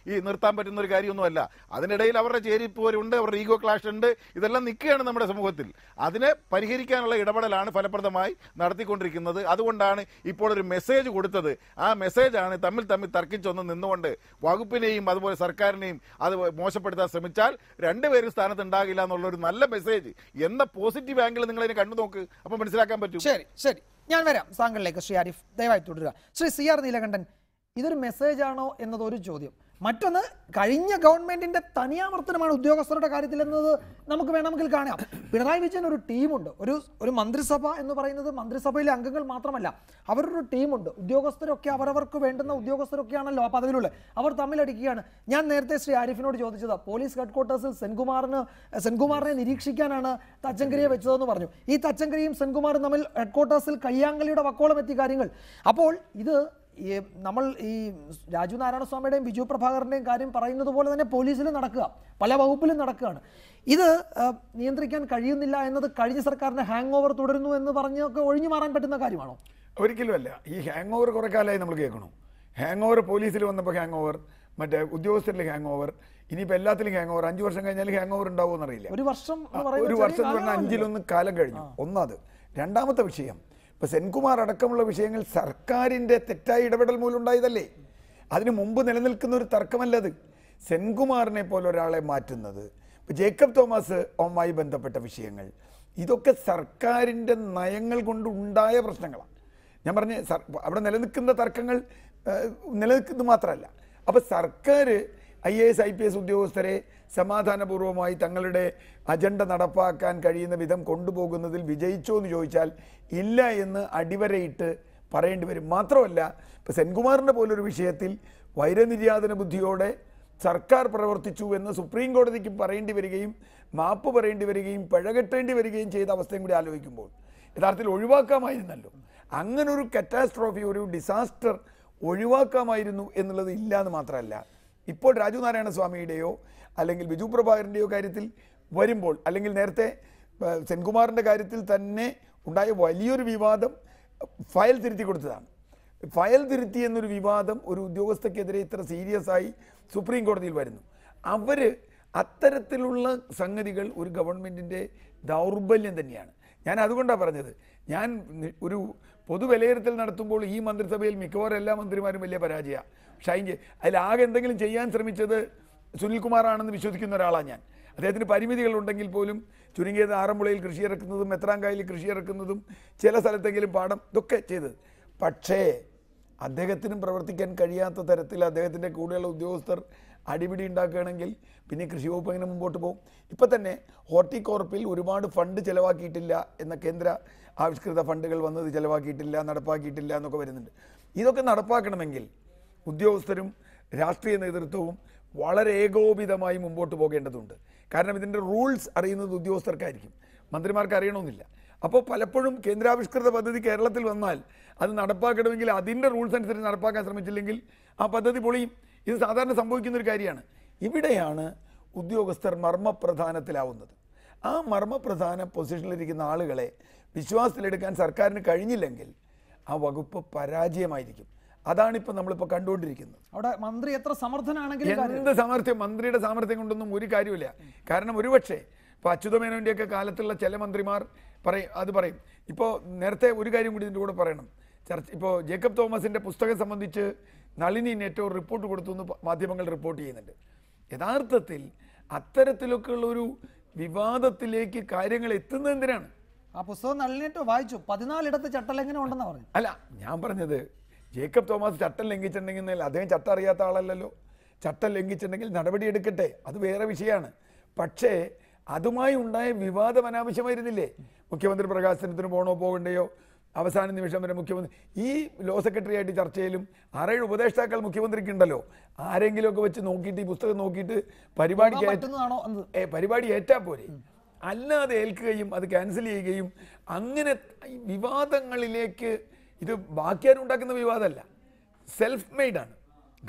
നിർത്താൻ പറ്റുന്ന ഒരു കാര്യമൊന്നുമല്ല. അതിനിടയിൽ അവരുടെ ചേരിപ്പോരുണ്ട്, അവരുടെ ഈഗോ ക്ലാഷ് ഉണ്ട്, ഇതെല്ലാം നിൽക്കുകയാണ് നമ്മുടെ സമൂഹത്തിൽ. അതിനെ പരിഹരിക്കാനുള്ള ഇടപെടലാണ് ഫലപ്രദമായി നടത്തിക്കൊണ്ടിരിക്കുന്നത്. അതുകൊണ്ടാണ് ഇപ്പോൾ ഒരു മെസ്സേജ് കൊടുത്തത്. ആ മെസ്സേജാണ് തമ്മിൽ തർക്കിച്ചൊന്ന് നിന്നുകൊണ്ട് വകുപ്പിനെയും അതുപോലെ സർക്കാരിനെയും അത് മോശപ്പെടുത്താൻ ശ്രമിച്ചാൽ രണ്ടുപേരും സ്ഥാനത്ത് ഉണ്ടാകില്ല എന്നുള്ളൊരു നല്ല മെസ്സേജ് എന്ന പോസിറ്റീവ് ആംഗിൾ നിങ്ങൾ അതിനെ കണ്ടു നോക്ക്, അപ്പോൾ മനസ്സിലാക്കാൻ പറ്റും. ശരി, ഞാൻ വരാം താങ്കളിലേക്ക്. ശ്രീ ആരിഫ് ദയവായി തുടരുക. ശ്രീ CR നീലകണ്ഠൻ, ഇതൊരു മെസ്സേജാണോ എന്നതൊരു ചോദ്യം. മറ്റൊന്ന്, കഴിഞ്ഞ ഗവൺമെന്റിന്റെ തനിയാവർത്തനമാണ് ഉദ്യോഗസ്ഥരുടെ കാര്യത്തിൽ എന്നത് നമുക്ക് വേണമെങ്കിൽ കാണാം. പിണറായി വിജയൻ ഒരു ടീമുണ്ട്. ഒരു മന്ത്രിസഭ എന്ന് പറയുന്നത് മന്ത്രിസഭയിലെ അംഗങ്ങൾ മാത്രമല്ല, അവരൊരു ടീമുണ്ട്. ഉദ്യോഗസ്ഥരൊക്കെ അവരവർക്ക് വേണ്ടുന്ന ഉദ്യോഗസ്ഥരൊക്കെയാണല്ലോ ആ പദവിയിലുള്ളത്. അവർ തമ്മിലടിക്കുകയാണ്. ഞാൻ നേരത്തെ ശ്രീ ആരിഫിനോട് ചോദിച്ചത്, പോലീസ് ഹെഡ്ക്വാർട്ടേഴ്സിൽ സെൻകുമാറിനെ നിരീക്ഷിക്കാനാണ് തച്ചങ്കരിയെ വെച്ചതെന്ന് പറഞ്ഞു. ഈ തച്ചങ്കരിയും സെൻകുമാറും തമ്മിൽ ഹെഡ്ക്വാർട്ടേഴ്സിൽ കയ്യാങ്കളിയുടെ വക്കോളം എത്തിയ കാര്യങ്ങൾ. അപ്പോൾ ഇത് നമ്മൾ ഈ രാജു നാരായണസ്വാമിയുടെയും ബിജു പ്രഭാകറിന്റെയും കാര്യം പറയുന്നത് പോലെ തന്നെ പോലീസിലും നടക്കുക, പല വകുപ്പിലും നടക്കുകയാണ്. ഇത് നിയന്ത്രിക്കാൻ കഴിയുന്നില്ല എന്നത് കഴിഞ്ഞ സർക്കാരിന്റെ ഹാങ് ഓവർ തുടരുന്നു എന്ന് പറഞ്ഞൊക്കെ ഒഴിഞ്ഞു മാറാൻ പറ്റുന്ന കാര്യമാണോ? ഒരിക്കലുമല്ല. ഈ ഹാങ് ഓവർ കുറെ കാലമായി നമ്മൾ കേൾക്കണം. ഹാങ് ഓവർ പോലീസിൽ വന്നപ്പോൾ ഹാങ് ഓവർ, മറ്റേ ഉദ്യോഗസ്ഥരിലെ ഹാങ് ഓവർ, ഇനിയിപ്പോൾ എല്ലാത്തിലും ഹാങ് ഓവർ 5 വർഷം കഴിഞ്ഞാൽ ഹാങ് ഓവർ ഉണ്ടാവുമെന്ന് അറിയില്ല. ഒരു വർഷം ഒരു വർഷം എന്ന് പറഞ്ഞാൽ 5-1 കാലം കഴിഞ്ഞു. ഒന്നത്. രണ്ടാമത്തെ വിഷയം, ഇപ്പോൾ സെൻകുമാർ അടക്കമുള്ള വിഷയങ്ങൾ സർക്കാരിൻ്റെ തെറ്റായ ഇടപെടൽ മൂലം ഉണ്ടായതല്ലേ. അതിന് മുമ്പ് നിലനിൽക്കുന്ന ഒരു തർക്കമല്ലത്. സെൻകുമാറിനെ പോലെ ഒരാളെ മാറ്റുന്നത്, ഇപ്പോൾ ജേക്കബ് തോമസ് ഓമായി ബന്ധപ്പെട്ട വിഷയങ്ങൾ, ഇതൊക്കെ സർക്കാരിൻ്റെ നയങ്ങൾ കൊണ്ട് ഉണ്ടായ പ്രശ്നങ്ങളാണ്. ഞാൻ പറഞ്ഞ അവിടെ നിലനിൽക്കുന്ന തർക്കങ്ങൾ നിലനിൽക്കുന്നത് മാത്രമല്ല. അപ്പോൾ സർക്കാർ IAS IPS ഉദ്യോഗസ്ഥരെ സമാധാനപൂർവ്വമായി തങ്ങളുടെ അജണ്ട നടപ്പാക്കാൻ കഴിയുന്ന വിധം കൊണ്ടുപോകുന്നതിൽ വിജയിച്ചോ എന്ന് ചോദിച്ചാൽ ഇല്ല എന്ന് അടിവരയിട്ട് പറയേണ്ടി വരും. മാത്രമല്ല, ഇപ്പോൾ സെൻകുമാറിൻ്റെ പോലൊരു വിഷയത്തിൽ വൈരനിര്യാതന ബുദ്ധിയോടെ സർക്കാർ പ്രവർത്തിച്ചു എന്ന് സുപ്രീം കോടതിക്ക് പറയേണ്ടി വരികയും മാപ്പ് പറയേണ്ടി വരികയും പിഴകെട്ടേണ്ടി വരികയും ചെയ്ത അവസ്ഥയും കൂടി ആലോചിക്കുമ്പോൾ യഥാർത്ഥത്തിൽ ഒഴിവാക്കാമായിരുന്നല്ലോ. അങ്ങനൊരു കറ്റാസ്ട്രോഫി, ഒരു ഡിസാസ്റ്റർ ഒഴിവാക്കാമായിരുന്നു എന്നുള്ളത് ഇല്ല എന്ന് മാത്രമല്ല, ഇപ്പോൾ രാജു നാരായണ സ്വാമിയുടെയോ അല്ലെങ്കിൽ ബിജു പ്രഭാകരൻ്റെയോ കാര്യത്തിൽ വരുമ്പോൾ, അല്ലെങ്കിൽ നേരത്തെ സെൻകുമാറിൻ്റെ കാര്യത്തിൽ തന്നെ ഉണ്ടായ വലിയൊരു വിവാദം ഫയൽ തിരുത്തി കൊടുത്തതാണ്. ഫയൽ തിരുത്തി എന്നൊരു വിവാദം ഒരു ഉദ്യോഗസ്ഥക്കെതിരെ ഇത്ര സീരിയസ് ആയി സുപ്രീം കോടതിയിൽ വരുന്നു. അവർ അത്തരത്തിലുള്ള സംഗതികൾ ഒരു ഗവൺമെൻറ്റിൻ്റെ ദൗർബല്യം തന്നെയാണ്. ഞാൻ അതുകൊണ്ടാണ് പറഞ്ഞത്, ഞാൻ ഒരു പൊതുവിലയിരുത്തൽ നടത്തുമ്പോൾ ഈ മന്ത്രിസഭയിൽ മിക്കവാറും എല്ലാ മന്ത്രിമാരും വലിയ പരാജയമാണ്. ഷൈൻ അതിലാകെ എന്തെങ്കിലും ചെയ്യാൻ ശ്രമിച്ചത് സുനിൽകുമാറാണെന്ന് വിശ്വസിക്കുന്ന ഒരാളാണ് ഞാൻ. അദ്ദേഹത്തിന് പരിമിതികളുണ്ടെങ്കിൽ പോലും ചുരുങ്ങിയത് ആറന്മുളയിൽ കൃഷി ഇറക്കുന്നതും മെത്രാങ്കായിൽ കൃഷി ഇറക്കുന്നതും ചില സ്ഥലത്തെങ്കിലും പാടം ഇതൊക്കെ ചെയ്തത്. പക്ഷേ അദ്ദേഹത്തിനും പ്രവർത്തിക്കാൻ കഴിയാത്ത തരത്തിൽ അദ്ദേഹത്തിൻ്റെ കൂടെയുള്ള ഉദ്യോഗസ്ഥർ അടിപിടി ഉണ്ടാക്കുകയാണെങ്കിൽ പിന്നെ കൃഷി വകുപ്പ് എങ്ങനെ മുമ്പോട്ട് പോകും? ഇപ്പം തന്നെ ഹോർട്ടികോർപ്പിൽ ഒരുപാട് ഫണ്ട് ചിലവാക്കിയിട്ടില്ല എന്ന കേന്ദ്ര ആവിഷ്കൃത ഫണ്ടുകൾ വന്നത് ചിലവാക്കിയിട്ടില്ല, നടപ്പാക്കിയിട്ടില്ല എന്നൊക്കെ വരുന്നുണ്ട്. ഇതൊക്കെ നടപ്പാക്കണമെങ്കിൽ ഉദ്യോഗസ്ഥരും രാഷ്ട്രീയ നേതൃത്വവും വളരെ ഏകോപിതമായി മുമ്പോട്ട് പോകേണ്ടതുണ്ട്. കാരണം ഇതിൻ്റെ റൂൾസ് അറിയുന്നത് ഉദ്യോഗസ്ഥർക്കായിരിക്കും, മന്ത്രിമാർക്ക് അറിയണമെന്നില്ല. അപ്പോൾ പലപ്പോഴും കേന്ദ്രാവിഷ്കൃത പദ്ധതി കേരളത്തിൽ വന്നാൽ അത് നടപ്പാക്കണമെങ്കിൽ അതിൻ്റെ റൂൾസ് അനുസരിച്ച് നടപ്പാക്കാൻ ശ്രമിച്ചില്ലെങ്കിൽ ആ പദ്ധതി പൊളിയും. ഇത് സാധാരണ സംഭവിക്കുന്നൊരു കാര്യമാണ്. ഇവിടെയാണ് ഉദ്യോഗസ്ഥർ മർമ്മപ്രധാനത്തിലാവുന്നത്. ആ മർമ്മപ്രധാന പൊസിഷനിലിരിക്കുന്ന ആളുകളെ വിശ്വാസത്തിലെടുക്കാൻ സർക്കാരിന് കഴിഞ്ഞില്ലെങ്കിൽ ആ വകുപ്പ് പരാജയമായിരിക്കും. അതാണിപ്പോൾ നമ്മളിപ്പോൾ കണ്ടുകൊണ്ടിരിക്കുന്നത്. അവിടെ മന്ത്രി എത്ര സമർത്ഥനാണെങ്കിലും എന്ത് സാമർത്ഥ്യം, മന്ത്രിയുടെ സാമർത്ഥ്യം കൊണ്ടൊന്നും ഒരു കാര്യമില്ല. കാരണം ഒരുപക്ഷെ ഇപ്പോൾ അച്യുതമേനോൻ്റെയൊക്കെ കാലത്തുള്ള ചില മന്ത്രിമാർ പറയും. ഇപ്പോൾ നേരത്തെ ഒരു കാര്യം കൂടി ഇതിൻ്റെ കൂടെ പറയണം. ഇപ്പോൾ ജേക്കബ് തോമസിൻ്റെ പുസ്തകം സംബന്ധിച്ച് നളിനി നെറ്റോ റിപ്പോർട്ട് കൊടുത്തു എന്ന് മാധ്യമങ്ങൾ റിപ്പോർട്ട് ചെയ്യുന്നുണ്ട്. യഥാർത്ഥത്തിൽ അത്തരത്തിലൊക്കെ ഉള്ളൊരു വിവാദത്തിലേക്ക് കാര്യങ്ങൾ എത്തുന്നത് എന്തിനാണ്? ആ പുസ്തകം നളിനി നെറ്റോ വായിച്ചു. 14 ചട്ടലംഘനം ഉണ്ടെന്ന് പറഞ്ഞു. അല്ല, ഞാൻ പറഞ്ഞത് ജേക്കബ് തോമസ് ചട്ടം ലംഘിച്ചിട്ടുണ്ടെങ്കിൽ അദ്ദേഹം ചട്ടം അറിയാത്ത ആളല്ലല്ലോ. ചട്ടം ലംഘിച്ചിട്ടുണ്ടെങ്കിൽ നടപടി എടുക്കട്ടെ, അത് വേറെ വിഷയമാണ്. പക്ഷേ അതുമായി ഉണ്ടായ വിവാദം അനാവശ്യമായിരുന്നില്ലേ? മുഖ്യമന്ത്രി പ്രകാശനത്തിന് പോകണ്ടയോ? അവസാന നിമിഷം വരെ മുഖ്യമന്ത്രി ഈ ലോ സെക്രട്ടറി ആയിട്ട് ചർച്ചയിലും 6-7 ഉപദേഷ്ടാക്കൾ മുഖ്യമന്ത്രിക്കുണ്ടല്ലോ. ആരെങ്കിലുമൊക്കെ വെച്ച് നോക്കിയിട്ട് ഈ പുസ്തകം നോക്കിയിട്ട് പരിപാടി ഏറ്റാ പോരെ, അല്ലാതെ ഏൽക്കുകയും അത് ക്യാൻസൽ ചെയ്യുകയും അങ്ങനെ വിവാദങ്ങളിലേക്ക്. ഇത് ബാക്കിയാരും ഉണ്ടാക്കുന്ന വിവാദമല്ല, സെൽഫ് മെയ്ഡാണ്.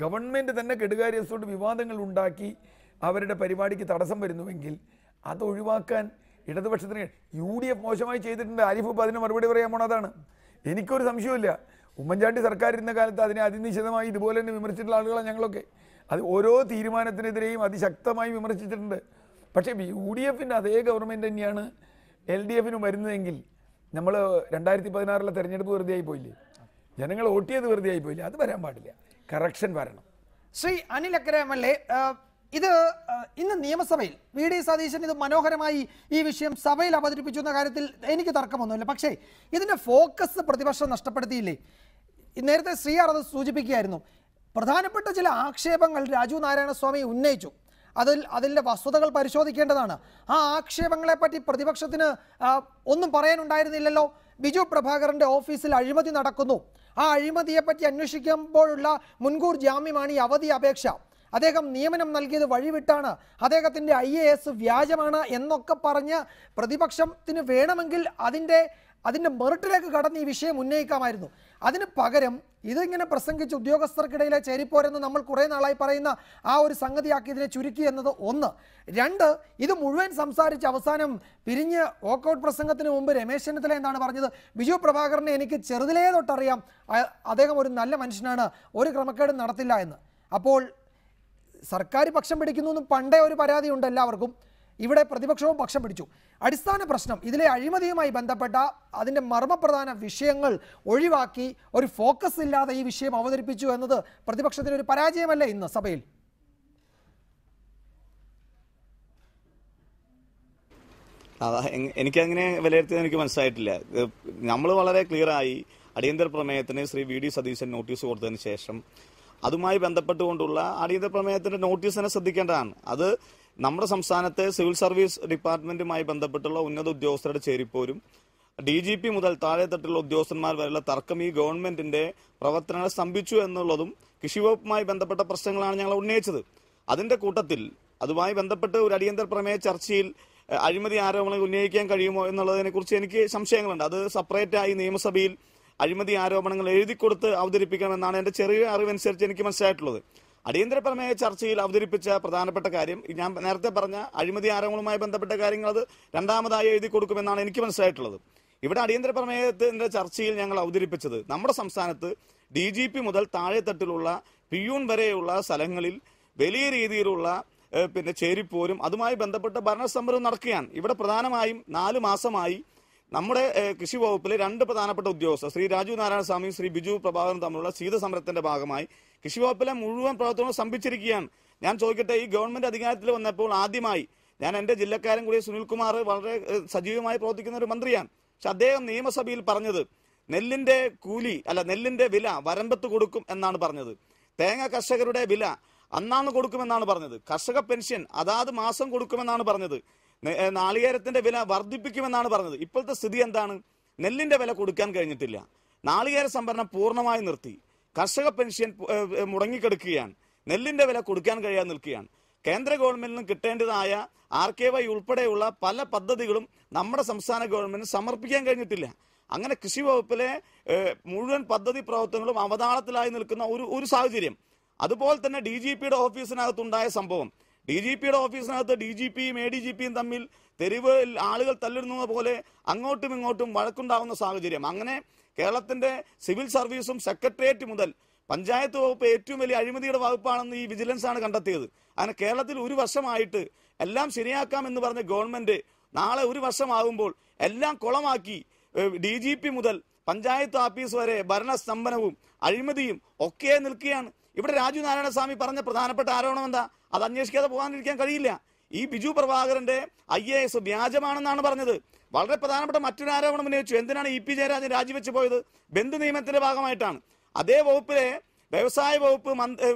ഗവൺമെൻറ് തന്നെ കെടുകാര്യസ്ഥോട് വിവാദങ്ങൾ ഉണ്ടാക്കി അവരുടെ പരിപാടിക്ക് തടസ്സം വരുന്നുവെങ്കിൽ അത് ഒഴിവാക്കാൻ ഇടതുപക്ഷത്തിന് UDF മോശമായി ചെയ്തിട്ടുണ്ട്. ആരിഫ് ഇപ്പോൾ അതിന് മറുപടി പറയാൻ പോണതാണ്. എനിക്കൊരു സംശയമില്ല, ഉമ്മൻചാണ്ടി സർക്കാർ ഇരുന്ന കാലത്ത് അതിനെ അതിനിശ്ചിതമായി ഇതുപോലെ തന്നെ വിമർശിച്ചിട്ടുള്ള ആളുകളാണ് ഞങ്ങളൊക്കെ. അത് ഓരോ തീരുമാനത്തിനെതിരെയും അതിശക്തമായി വിമർശിച്ചിട്ടുണ്ട്. പക്ഷേ UDFൻ്റെ അതേ ഗവൺമെൻറ് തന്നെയാണ് LDFനും വരുന്നതെങ്കിൽ നമ്മൾ 2016 തെരഞ്ഞെടുപ്പ് വെറുതെ ആയി പോയില്ലേ? ജനങ്ങൾ വോട്ട് ചെയ്ത് വെറുതെ ആയി പോയില്ലേ? അത് വരാൻ പാടില്ല, കറക്ഷൻ വരണം. ശ്രീ അനിൽ അക്കര MLA, ഇത് ഇന്ന് നിയമസഭയിൽ VD സതീശൻ ഇത് മനോഹരമായി ഈ വിഷയം സഭയിൽ അവതരിപ്പിച്ചു എന്ന കാര്യത്തിൽ എനിക്ക് തർക്കമൊന്നുമില്ല. പക്ഷേ ഇതിൻ്റെ ഫോക്കസ് പ്രതിപക്ഷം നഷ്ടപ്പെടുത്തിയില്ലേ? നേരത്തെ ശ്രീയാർ അത് സൂചിപ്പിക്കുകയായിരുന്നു. പ്രധാനപ്പെട്ട ചില ആക്ഷേപങ്ങൾ രാജു നാരായണസ്വാമി ഉന്നയിച്ചു. അതിൻ്റെ വസ്തുതകൾ പരിശോധിക്കേണ്ടതാണ്. ആ ആക്ഷേപങ്ങളെപ്പറ്റി പ്രതിപക്ഷത്തിന് ഒന്നും പറയാനുണ്ടായിരുന്നില്ലല്ലോ. ബിജു പ്രഭാകരൻ്റെ ഓഫീസിൽ അഴിമതി നടക്കുന്നു, ആ അഴിമതിയെപ്പറ്റി അന്വേഷിക്കുമ്പോഴുള്ള മുൻകൂർ ജാമ്യമാണ് ഈ അവധി അപേക്ഷ. അദ്ദേഹം നിയമനം നൽകിയത് വഴിവിട്ടാണ്, അദ്ദേഹത്തിൻ്റെ IAS വ്യാജമാണ് എന്നൊക്കെ പറഞ്ഞ് പ്രതിപക്ഷത്തിന് വേണമെങ്കിൽ അതിൻ്റെ മെറിറ്റിലേക്ക് കടന്ന് ഈ വിഷയം ഉന്നയിക്കാമായിരുന്നു. അതിന് പകരം ഇതിങ്ങനെ പ്രസംഗിച്ച് ഉദ്യോഗസ്ഥർക്കിടയിലെ ചേരിപ്പോരെന്ന് നമ്മൾ കുറേ നാളായി പറയുന്ന ആ ഒരു സംഗതിയാക്കി ഇതിനെ ചുരുക്കി എന്നത് ഒന്ന്. 2, ഇത് മുഴുവൻ സംസാരിച്ച് അവസാനം പിരിഞ്ഞ് വോക്കൗട്ട് പ്രസംഗത്തിന് മുമ്പ് രമേശ് ചെന്നിത്തല എന്താണ് പറഞ്ഞത്? ബിജു പ്രഭാകരനെ എനിക്ക് ചെറുതിലേ തൊട്ടറിയാം, അദ്ദേഹം ഒരു നല്ല മനുഷ്യനാണ്, ഒരു ക്രമക്കേടും നടത്തില്ല എന്ന്. അപ്പോൾ സർക്കാർ പക്ഷം പിടിക്കുന്നു എന്ന് പണ്ടേ ഒരു പരാതിയുണ്ട് എല്ലാവർക്കും. ഇവിടെ പ്രതിപക്ഷവും പക്ഷം പിടിച്ചു. അടിസ്ഥാന പ്രശ്നം ഇതിലെ അഴിമതിയുമായി ബന്ധപ്പെട്ട അതിൻ്റെ മർമ്മപ്രധാന വിഷയങ്ങൾ ഒഴിവാക്കി ഒരു ഫോക്കസ് ഇല്ലാതെ ഈ വിഷയം അവതരിപ്പിച്ചു എന്നത് പ്രതിപക്ഷത്തിന് ഒരു പരാജയമല്ലേ ഇന്ന് സഭയിൽ? എനിക്കങ്ങനെ വിലയിരുത്തിയത് എനിക്ക് മനസ്സിലായിട്ടില്ല. നമ്മൾ വളരെ ക്ലിയറായി അടിയന്തര പ്രമേയത്തിന് ശ്രീ വി.ഡി. സതീശൻ നോട്ടീസ് കൊടുത്തതിന് ശേഷം അതുമായി ബന്ധപ്പെട്ടുകൊണ്ടുള്ള അടിയന്തര പ്രമേയത്തിന്റെ നോട്ടീസ് തന്നെ ശ്രദ്ധിക്കേണ്ടതാണ്. അത് നമ്മുടെ സംസ്ഥാനത്തെ സിവിൽ സർവീസ് ഡിപ്പാർട്ട്മെന്റുമായി ബന്ധപ്പെട്ടുള്ള ഉന്നത ഉദ്യോഗസ്ഥരുടെ ചേരിപ്പോരും DGP മുതൽ താഴെത്തട്ടിലുള്ള ഉദ്യോഗസ്ഥന്മാർ വരെയുള്ള തർക്കം ഈ ഗവൺമെന്റിന്റെ പ്രവർത്തനങ്ങളെ സ്തംഭിച്ചു എന്നുള്ളതും കൃഷി വകുപ്പുമായി ബന്ധപ്പെട്ട പ്രശ്നങ്ങളാണ് ഞങ്ങൾ ഉന്നയിച്ചത്. അതിന്റെ കൂട്ടത്തിൽ അതുമായി ബന്ധപ്പെട്ട് ഒരു അടിയന്തര പ്രമേയ ചർച്ചയിൽ അഴിമതി ആരോപണങ്ങൾ ഉന്നയിക്കാൻ കഴിയുമോ എന്നുള്ളതിനെ കുറിച്ച് എനിക്ക് സംശയങ്ങളുണ്ട്. അത് സെപ്പറേറ്റായി നിയമസഭയിൽ അഴിമതി ആരോപണങ്ങൾ എഴുതി കൊടുത്ത് അവതരിപ്പിക്കണമെന്നാണ് എന്റെ ചെറിയ അറിവനുസരിച്ച് എനിക്ക് മനസ്സിലായിട്ടുള്ളത്. അടിയന്തര പ്രമേയ ചർച്ചയിൽ അവതരിപ്പിച്ച പ്രധാനപ്പെട്ട കാര്യം ഞാൻ നേരത്തെ പറഞ്ഞ അഴിമതി ആരോപണവുമായി ബന്ധപ്പെട്ട കാര്യങ്ങൾ അത് രണ്ടാമതായി എഴുതി കൊടുക്കുമെന്നാണ് എനിക്ക് മനസ്സിലായിട്ടുള്ളത്. ഇവിടെ അടിയന്തര പ്രമേയത്തിന്റെ ചർച്ചയിൽ ഞങ്ങൾ അവതരിപ്പിച്ചത് നമ്മുടെ സംസ്ഥാനത്ത് DGP മുതൽ താഴെത്തട്ടിലുള്ള പിയൂൺ വരെയുള്ള സ്ഥലങ്ങളിൽ വലിയ രീതിയിലുള്ള ചേരിപ്പോരും അതുമായി ബന്ധപ്പെട്ട ഭരണസമരവും നടക്കുകയാണ്. ഇവിടെ പ്രധാനമായും 4 മാസമായി നമ്മുടെ കൃഷി വകുപ്പിലെ 2 പ്രധാനപ്പെട്ട ഉദ്യോഗസ്ഥർ ശ്രീ രാജു നാരായണസ്വാമിയും ശ്രീ ബിജു പ്രഭാകറും തമ്മിലുള്ള ശീതസമരത്തിന്റെ ഭാഗമായി കൃഷി വകുപ്പിലെ മുഴുവൻ പ്രവർത്തനവും സ്തംഭിച്ചിരിക്കുകയാണ്. ഞാൻ ചോദിക്കട്ടെ, ഈ ഗവൺമെന്റ് അധികാരത്തിൽ വന്നപ്പോൾ ആദ്യമായി ഞാൻ എന്റെ ജില്ലക്കാരൻ കൂടിയ സുനിൽകുമാർ വളരെ സജീവമായി പ്രവർത്തിക്കുന്ന ഒരു മന്ത്രിയാണ്. പക്ഷെ അദ്ദേഹം നിയമസഭയിൽ പറഞ്ഞത് നെല്ലിന്റെ വില വരമ്പത്ത് കൊടുക്കും എന്നാണ് പറഞ്ഞത്. തേങ്ങ കർഷകരുടെ വില അന്നാന്ന് കൊടുക്കുമെന്നാണ് പറഞ്ഞത്. കർഷക പെൻഷൻ അതാത് മാസം കൊടുക്കുമെന്നാണ് പറഞ്ഞത്. നാളികേരത്തിന്റെ വില വർദ്ധിപ്പിക്കുമെന്നാണ് പറഞ്ഞത്. ഇപ്പോഴത്തെ സ്ഥിതി എന്താണ്? നെല്ലിന്റെ വില കൊടുക്കാൻ കഴിഞ്ഞിട്ടില്ല. നാളികേര സംഭരണം പൂർണ്ണമായി നിർത്തി. കർഷക പെൻഷൻ മുടങ്ങിക്കിടക്കുകയാണ്. നെല്ലിന്റെ വില കൊടുക്കാൻ കഴിയാതെ നിൽക്കുകയാണ്. കേന്ദ്ര ഗവൺമെന്റിനും കിട്ടേണ്ടതായ RKY ഉൾപ്പെടെയുള്ള പല പദ്ധതികളും നമ്മുടെ സംസ്ഥാന ഗവൺമെന്റിന് സമർപ്പിക്കാൻ കഴിഞ്ഞിട്ടില്ല. അങ്ങനെ കൃഷി വകുപ്പിലെ മുഴുവൻ പദ്ധതി പ്രവർത്തനങ്ങളും അവതാളത്തിലായി നിൽക്കുന്ന ഒരു സാഹചര്യം. അതുപോലെ തന്നെ DGPയുടെ ഓഫീസിനകത്തുണ്ടായ സംഭവം, DGPയുടെ ഓഫീസിനകത്ത് DGPയും ADGPയും തമ്മിൽ തെരുവിൽ ആളുകൾ തല്ലിടുന്നത് പോലെ അങ്ങോട്ടും ഇങ്ങോട്ടും വഴക്കുണ്ടാകുന്ന സാഹചര്യം. അങ്ങനെ കേരളത്തിന്റെ സിവിൽ സർവീസും സെക്രട്ടേറിയറ്റ് മുതൽ പഞ്ചായത്ത് വകുപ്പ് ഏറ്റവും വലിയ അഴിമതിയുടെ വകുപ്പാണെന്ന് ഈ വിജിലൻസ് ആണ് കണ്ടെത്തിയത്. അങ്ങനെ കേരളത്തിൽ 1 വർഷമായിട്ട് എല്ലാം ശരിയാക്കാം എന്ന് പറഞ്ഞ ഗവൺമെന്റ് നാളെ 1 വർഷമാകുമ്പോൾ എല്ലാം കുളമാക്കി. DGP മുതൽ പഞ്ചായത്ത് ഓഫീസ് വരെ ഭരണസ്തംഭനവും അഴിമതിയും ഒക്കെ നിൽക്കുകയാണ്. ഇവിടെ രാജു നാരായണസ്വാമി പറഞ്ഞ പ്രധാനപ്പെട്ട ആരോപണം എന്താ? അത് അന്വേഷിക്കാതെ പോകാനിരിക്കാൻ കഴിയില്ല. ഈ ബിജു പ്രഭാകരന്റെ IAS വ്യാജമാണെന്നാണ് പറഞ്ഞത്. വളരെ പ്രധാനപ്പെട്ട മറ്റൊരു ആരോപണം ഉന്നയിച്ചു. എന്തിനാണ് EP ജയരാജൻ രാജിവെച്ച് പോയത്? ബന്ധു നിയമത്തിന്റെ ഭാഗമായിട്ടാണ്. അതേ വകുപ്പിലെ വ്യവസായ വകുപ്പ്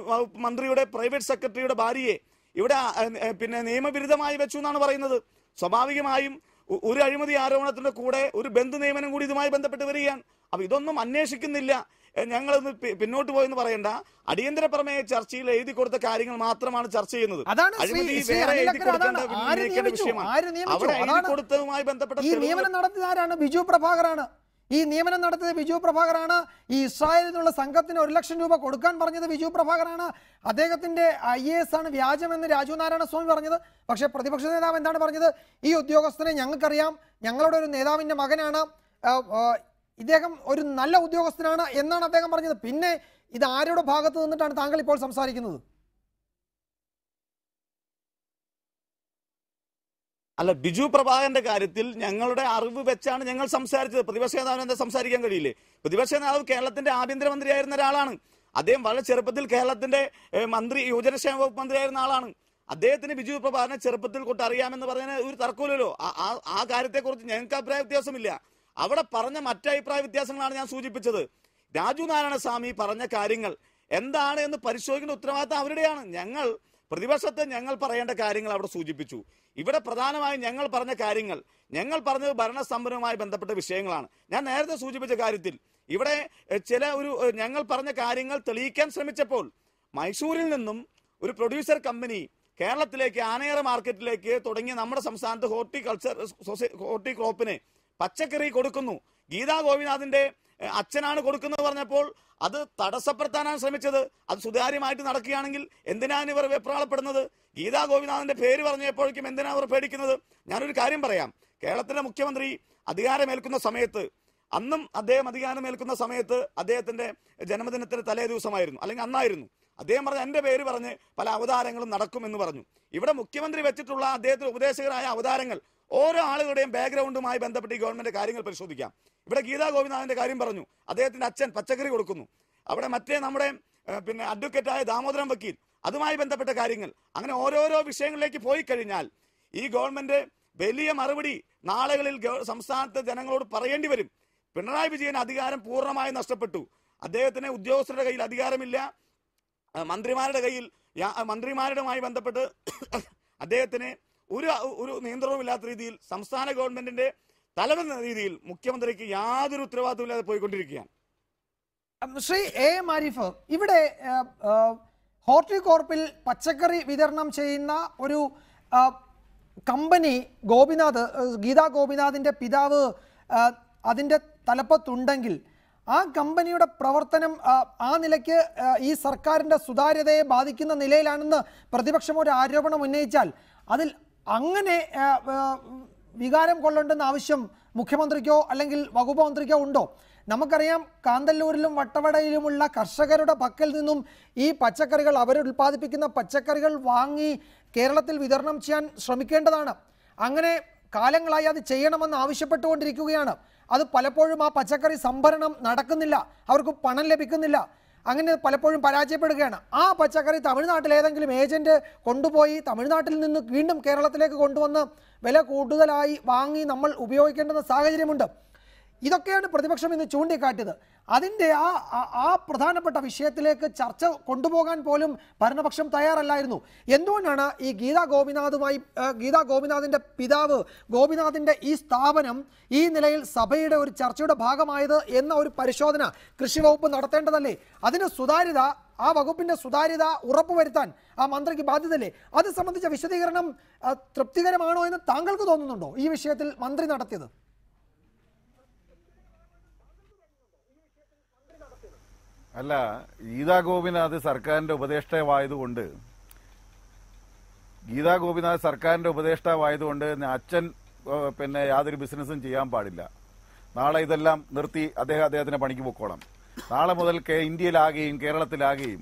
മന്ത്രിയുടെ പ്രൈവറ്റ് സെക്രട്ടറിയുടെ ഭാര്യയെ ഇവിടെ നിയമവിരുദ്ധമായി വെച്ചു എന്നാണ് പറയുന്നത്. സ്വാഭാവികമായും ഒരു അഴിമതി ആരോപണത്തിന്റെ കൂടെ ഒരു ബന്ധു നിയമനം കൂടി ഇതുമായി ബന്ധപ്പെട്ട് വരികയാണ്. അപ്പൊ ഇതൊന്നും അന്വേഷിക്കുന്നില്ല. ഞങ്ങളൊന്ന് പിന്നോട്ട് പോയെന്ന് പറയണ്ട. അടിയന്തര പ്രമേയ ചർച്ചയിൽ എഴുതി കൊടുത്ത കാര്യങ്ങൾ മാത്രമാണ് ചർച്ച ചെയ്യുന്നത്. ഈ നിയമനം നടത്തിയത് ആരാണ്? ബിജു പ്രഭാകറാണ്. ഈ നിയമനം നടത്തിയത് ബിജു പ്രഭാകറാണ്. ഈ ഇസ്രായേലിൽ നിന്നുള്ള സംഘത്തിന് 1 ലക്ഷം രൂപ കൊടുക്കാൻ പറഞ്ഞത് ബിജു പ്രഭാകറാണ്. അദ്ദേഹത്തിന്റെ IAS ആണ് വ്യാജമെന്ന് രാജു നാരായണസ്വാമി പറഞ്ഞത്. പക്ഷേ പ്രതിപക്ഷ നേതാവ് എന്താണ് പറഞ്ഞത്? ഈ ഉദ്യോഗസ്ഥനെ ഞങ്ങൾക്കറിയാം, ഞങ്ങളുടെ ഒരു നേതാവിന്റെ മകനാണ്, ഇദ്ദേഹം ഒരു നല്ല ഉദ്യോഗസ്ഥനാണ് എന്നാണ് അദ്ദേഹം പറഞ്ഞത്. പിന്നെ ഇത് ആരുടെ ഭാഗത്ത് നിന്നിട്ടാണ് താങ്കൾ ഇപ്പോൾ സംസാരിക്കുന്നത്? അല്ല, ബിജു പ്രഭാകരന്റെ കാര്യത്തിൽ ഞങ്ങളുടെ അറിവ് വെച്ചാണ് ഞങ്ങൾ സംസാരിച്ചത്. പ്രതിപക്ഷ നേതാവിന് എന്താ സംസാരിക്കാൻ കഴിയില്ലേ? പ്രതിപക്ഷ നേതാവ് കേരളത്തിന്റെ ആഭ്യന്തരമന്ത്രിയായിരുന്ന ഒരാളാണ്. അദ്ദേഹം വളരെ ചെറുപ്പത്തിൽ കേരളത്തിന്റെ യുവജനക്ഷേമ വകുപ്പ് മന്ത്രിയായിരുന്ന ആളാണ്. അദ്ദേഹത്തിന് ബിജു പ്രഭാകരനെ ചെറുപ്പത്തിൽ കൊണ്ട് അറിയാമെന്ന് പറഞ്ഞ ഒരു തർക്കമില്ലല്ലോ. ആ കാര്യത്തെക്കുറിച്ച് ഞങ്ങൾക്ക് അഭിപ്രായ വ്യത്യാസമില്ല. അവിടെ പറഞ്ഞ മറ്റഭിപ്രായ വ്യത്യാസങ്ങളാണ് ഞാൻ സൂചിപ്പിച്ചത്. രാജു നാരായണസ്വാമി പറഞ്ഞ കാര്യങ്ങൾ എന്താണ് എന്ന് പരിശോധിക്കേണ്ട ഉത്തരവാദിത്തം അവരുടെയാണ്. പ്രതിപക്ഷത്തെ ഞങ്ങൾ പറയേണ്ട കാര്യങ്ങൾ അവിടെ സൂചിപ്പിച്ചു. ഇവിടെ പ്രധാനമായും ഞങ്ങൾ പറഞ്ഞ കാര്യങ്ങൾ പറഞ്ഞത് ഭരണസ്തംഭനവുമായി ബന്ധപ്പെട്ട വിഷയങ്ങളാണ്. ഞാൻ നേരത്തെ സൂചിപ്പിച്ച കാര്യത്തിൽ ഇവിടെ ഞങ്ങൾ പറഞ്ഞ കാര്യങ്ങൾ തെളിയിക്കാൻ ശ്രമിച്ചപ്പോൾ മൈസൂരിൽ നിന്നും ഒരു പ്രൊഡ്യൂസർ കമ്പനി കേരളത്തിലേക്ക് ആനയറ മാർക്കറ്റിലേക്ക് തുടങ്ങിയ നമ്മുടെ സംസ്ഥാനത്ത് ഹോർട്ടിക്രോപ്പിന് പച്ചക്കറി കൊടുക്കുന്നു. ഗീതാ ഗോപിനാഥിന്റെ അച്ഛനാണ് കൊടുക്കുന്നത് പറഞ്ഞപ്പോൾ അത് തടസ്സപ്പെടുത്താനാണ് ശ്രമിച്ചത്. അത് സുതാര്യമായിട്ട് നടക്കുകയാണെങ്കിൽ എന്തിനാണ് ഇവർ വെപ്രാളപ്പെടുന്നത്? ഗീതാ ഗോപിനാഥിന്റെ പേര് പറഞ്ഞപ്പോഴേക്കും എന്തിനാണ് അവർ പേടിക്കുന്നത്? ഞാനൊരു കാര്യം പറയാം. കേരളത്തിലെ മുഖ്യമന്ത്രി അധികാരമേൽക്കുന്ന സമയത്ത്, അദ്ദേഹത്തിന്റെ ജന്മദിനത്തിന്റെ തലേ ദിവസമായിരുന്നു, അല്ലെങ്കിൽ അന്നായിരുന്നു. അദ്ദേഹം പറഞ്ഞ എൻ്റെ പേര് പറഞ്ഞ് പല അവതാരങ്ങളും നടക്കുമെന്ന് പറഞ്ഞു. ഇവിടെ മുഖ്യമന്ത്രി വെച്ചിട്ടുള്ള അദ്ദേഹത്തിന് ഉപദേശകരായ അവതാരങ്ങൾ ഓരോ ആളുകളുടെയും ബാക്ക്ഗ്രൗണ്ടുമായി ബന്ധപ്പെട്ട് ഈ ഗവൺമെന്റ് കാര്യങ്ങൾ പരിശോധിക്കാം. ഇവിടെ ഗീതാ ഗോപിനാഥിന്റെ കാര്യം പറഞ്ഞു, അദ്ദേഹത്തിന്റെ അച്ഛൻ പച്ചക്കറി കൊടുക്കുന്നു. അവിടെ മറ്റേ നമ്മുടെ പിന്നെ അഡ്വക്കേറ്റായ ദാമോദരൻ വക്കീൽ, അതുമായി ബന്ധപ്പെട്ട കാര്യങ്ങൾ, അങ്ങനെ ഓരോരോ വിഷയങ്ങളിലേക്ക് പോയി കഴിഞ്ഞാൽ ഈ ഗവൺമെന്റ് വലിയ മറുപടി നാളുകളിൽ സംസ്ഥാനത്തെ ജനങ്ങളോട് പറയേണ്ടി വരും. പിണറായി വിജയൻ അധികാരം പൂർണ്ണമായി നഷ്ടപ്പെട്ടു. അദ്ദേഹത്തിന് ഉദ്യോഗസ്ഥരുടെ കയ്യിൽ അധികാരമില്ല. മന്ത്രിമാരുമായി ബന്ധപ്പെട്ട് അദ്ദേഹത്തിന് ഒരു നിയന്ത്രണവുമില്ലാത്ത രീതിയിൽ സംസ്ഥാന ഗവൺമെന്റിന്റെ തലവെന്ന രീതിയിൽ മുഖ്യമന്ത്രിക്ക് യാതൊരു ഉത്തരവാദിത്തമില്ലാതെ പോയിക്കൊണ്ടിരിക്കുകയാണ്. ശ്രീ എ എം ആരിഫ്, ഇവിടെ ഹോർട്ടികോർപ്പിൽ പച്ചക്കറി വിതരണം ചെയ്യുന്ന ഒരു കമ്പനി ഗീതാ ഗോപിനാഥിന്റെ പിതാവ് അതിൻ്റെ തലപ്പത്തുണ്ടെങ്കിൽ ആ കമ്പനിയുടെ പ്രവർത്തനം ആ നിലയ്ക്ക് ഈ സർക്കാരിൻ്റെ സുതാര്യതയെ ബാധിക്കുന്ന നിലയിലാണെന്ന് പ്രതിപക്ഷം ഒരു ആരോപണം ഉന്നയിച്ചാൽ അതിൽ അങ്ങനെ വികാരം കൊള്ളേണ്ടെന്ന ആവശ്യം മുഖ്യമന്ത്രിക്കോ അല്ലെങ്കിൽ വകുപ്പ് മന്ത്രിക്കോ ഉണ്ടോ? നമുക്കറിയാം, കാന്തല്ലൂരിലും വട്ടവടയിലുമുള്ള കർഷകരുടെ പക്കൽ നിന്നും ഈ പച്ചക്കറികൾ, അവരുൽപ്പാദിപ്പിക്കുന്ന പച്ചക്കറികൾ വാങ്ങി കേരളത്തിൽ വിതരണം ചെയ്യാൻ ശ്രമിക്കേണ്ടതാണ്. അങ്ങനെ കാലങ്ങളായി അത് ചെയ്യണമെന്ന് ആവശ്യപ്പെട്ടുകൊണ്ടിരിക്കുകയാണ്. അത് പലപ്പോഴും ആ പച്ചക്കറി സംഭരണം നടക്കുന്നില്ല, അവർക്ക് പണം ലഭിക്കുന്നില്ല, അങ്ങനെ പലപ്പോഴും പരാജയപ്പെടുകയാണ്. ആ പച്ചക്കറി തമിഴ്നാട്ടിൽ ഏതെങ്കിലും ഏജന്റ് കൊണ്ടുപോയി തമിഴ്നാട്ടിൽ നിന്ന് വീണ്ടും കേരളത്തിലേക്ക് കൊണ്ടുവന്ന് വില കൂടുതലായി വാങ്ങി നമ്മൾ ഉപയോഗിക്കേണ്ടുന്ന സാഹചര്യമുണ്ട്. ഇതൊക്കെയാണ് പ്രതിപക്ഷം ഇന്ന് ചൂണ്ടിക്കാട്ടിയത്. അതിൻ്റെ ആ പ്രധാനപ്പെട്ട വിഷയത്തിലേക്ക് ചർച്ച കൊണ്ടുപോകാൻ പോലും ഭരണപക്ഷം തയ്യാറല്ലായിരുന്നു. എന്തുകൊണ്ടാണ് ഈ ഗീതാ ഗോപിനാഥിൻ്റെ പിതാവ് ഗോപിനാഥിൻ്റെ ഈ സ്ഥാപനം ഈ നിലയിൽ സഭയുടെ ഒരു ചർച്ചയുടെ ഭാഗമായത് എന്ന ഒരു പരിശോധന കൃഷി വകുപ്പ് നടത്തേണ്ടതല്ലേ? അതിന് സുതാര്യത, ആ വകുപ്പിൻ്റെ സുതാര്യത ഉറപ്പുവരുത്താൻ ആ മന്ത്രിക്ക് ബാധ്യതയല്ലേ? അത് സംബന്ധിച്ച വിശദീകരണം തൃപ്തികരമാണോ എന്ന് താങ്കൾക്ക് തോന്നുന്നുണ്ടോ ഈ വിഷയത്തിൽ മന്ത്രി നടത്തിയത്? അല്ല, ഗീതാ ഗോപിനാഥ് സർക്കാരിന്റെ ഉപദേഷ്ടാവായതുകൊണ്ട് അച്ഛൻ പിന്നെ യാതൊരു ബിസിനസ്സും ചെയ്യാൻ പാടില്ല. നാളെ ഇതെല്ലാം നിർത്തി അദ്ദേഹത്തിന് പണിക്ക് പൊക്കോളാം. നാളെ മുതൽ ഇന്ത്യയിലാകുകയും കേരളത്തിലാകുകയും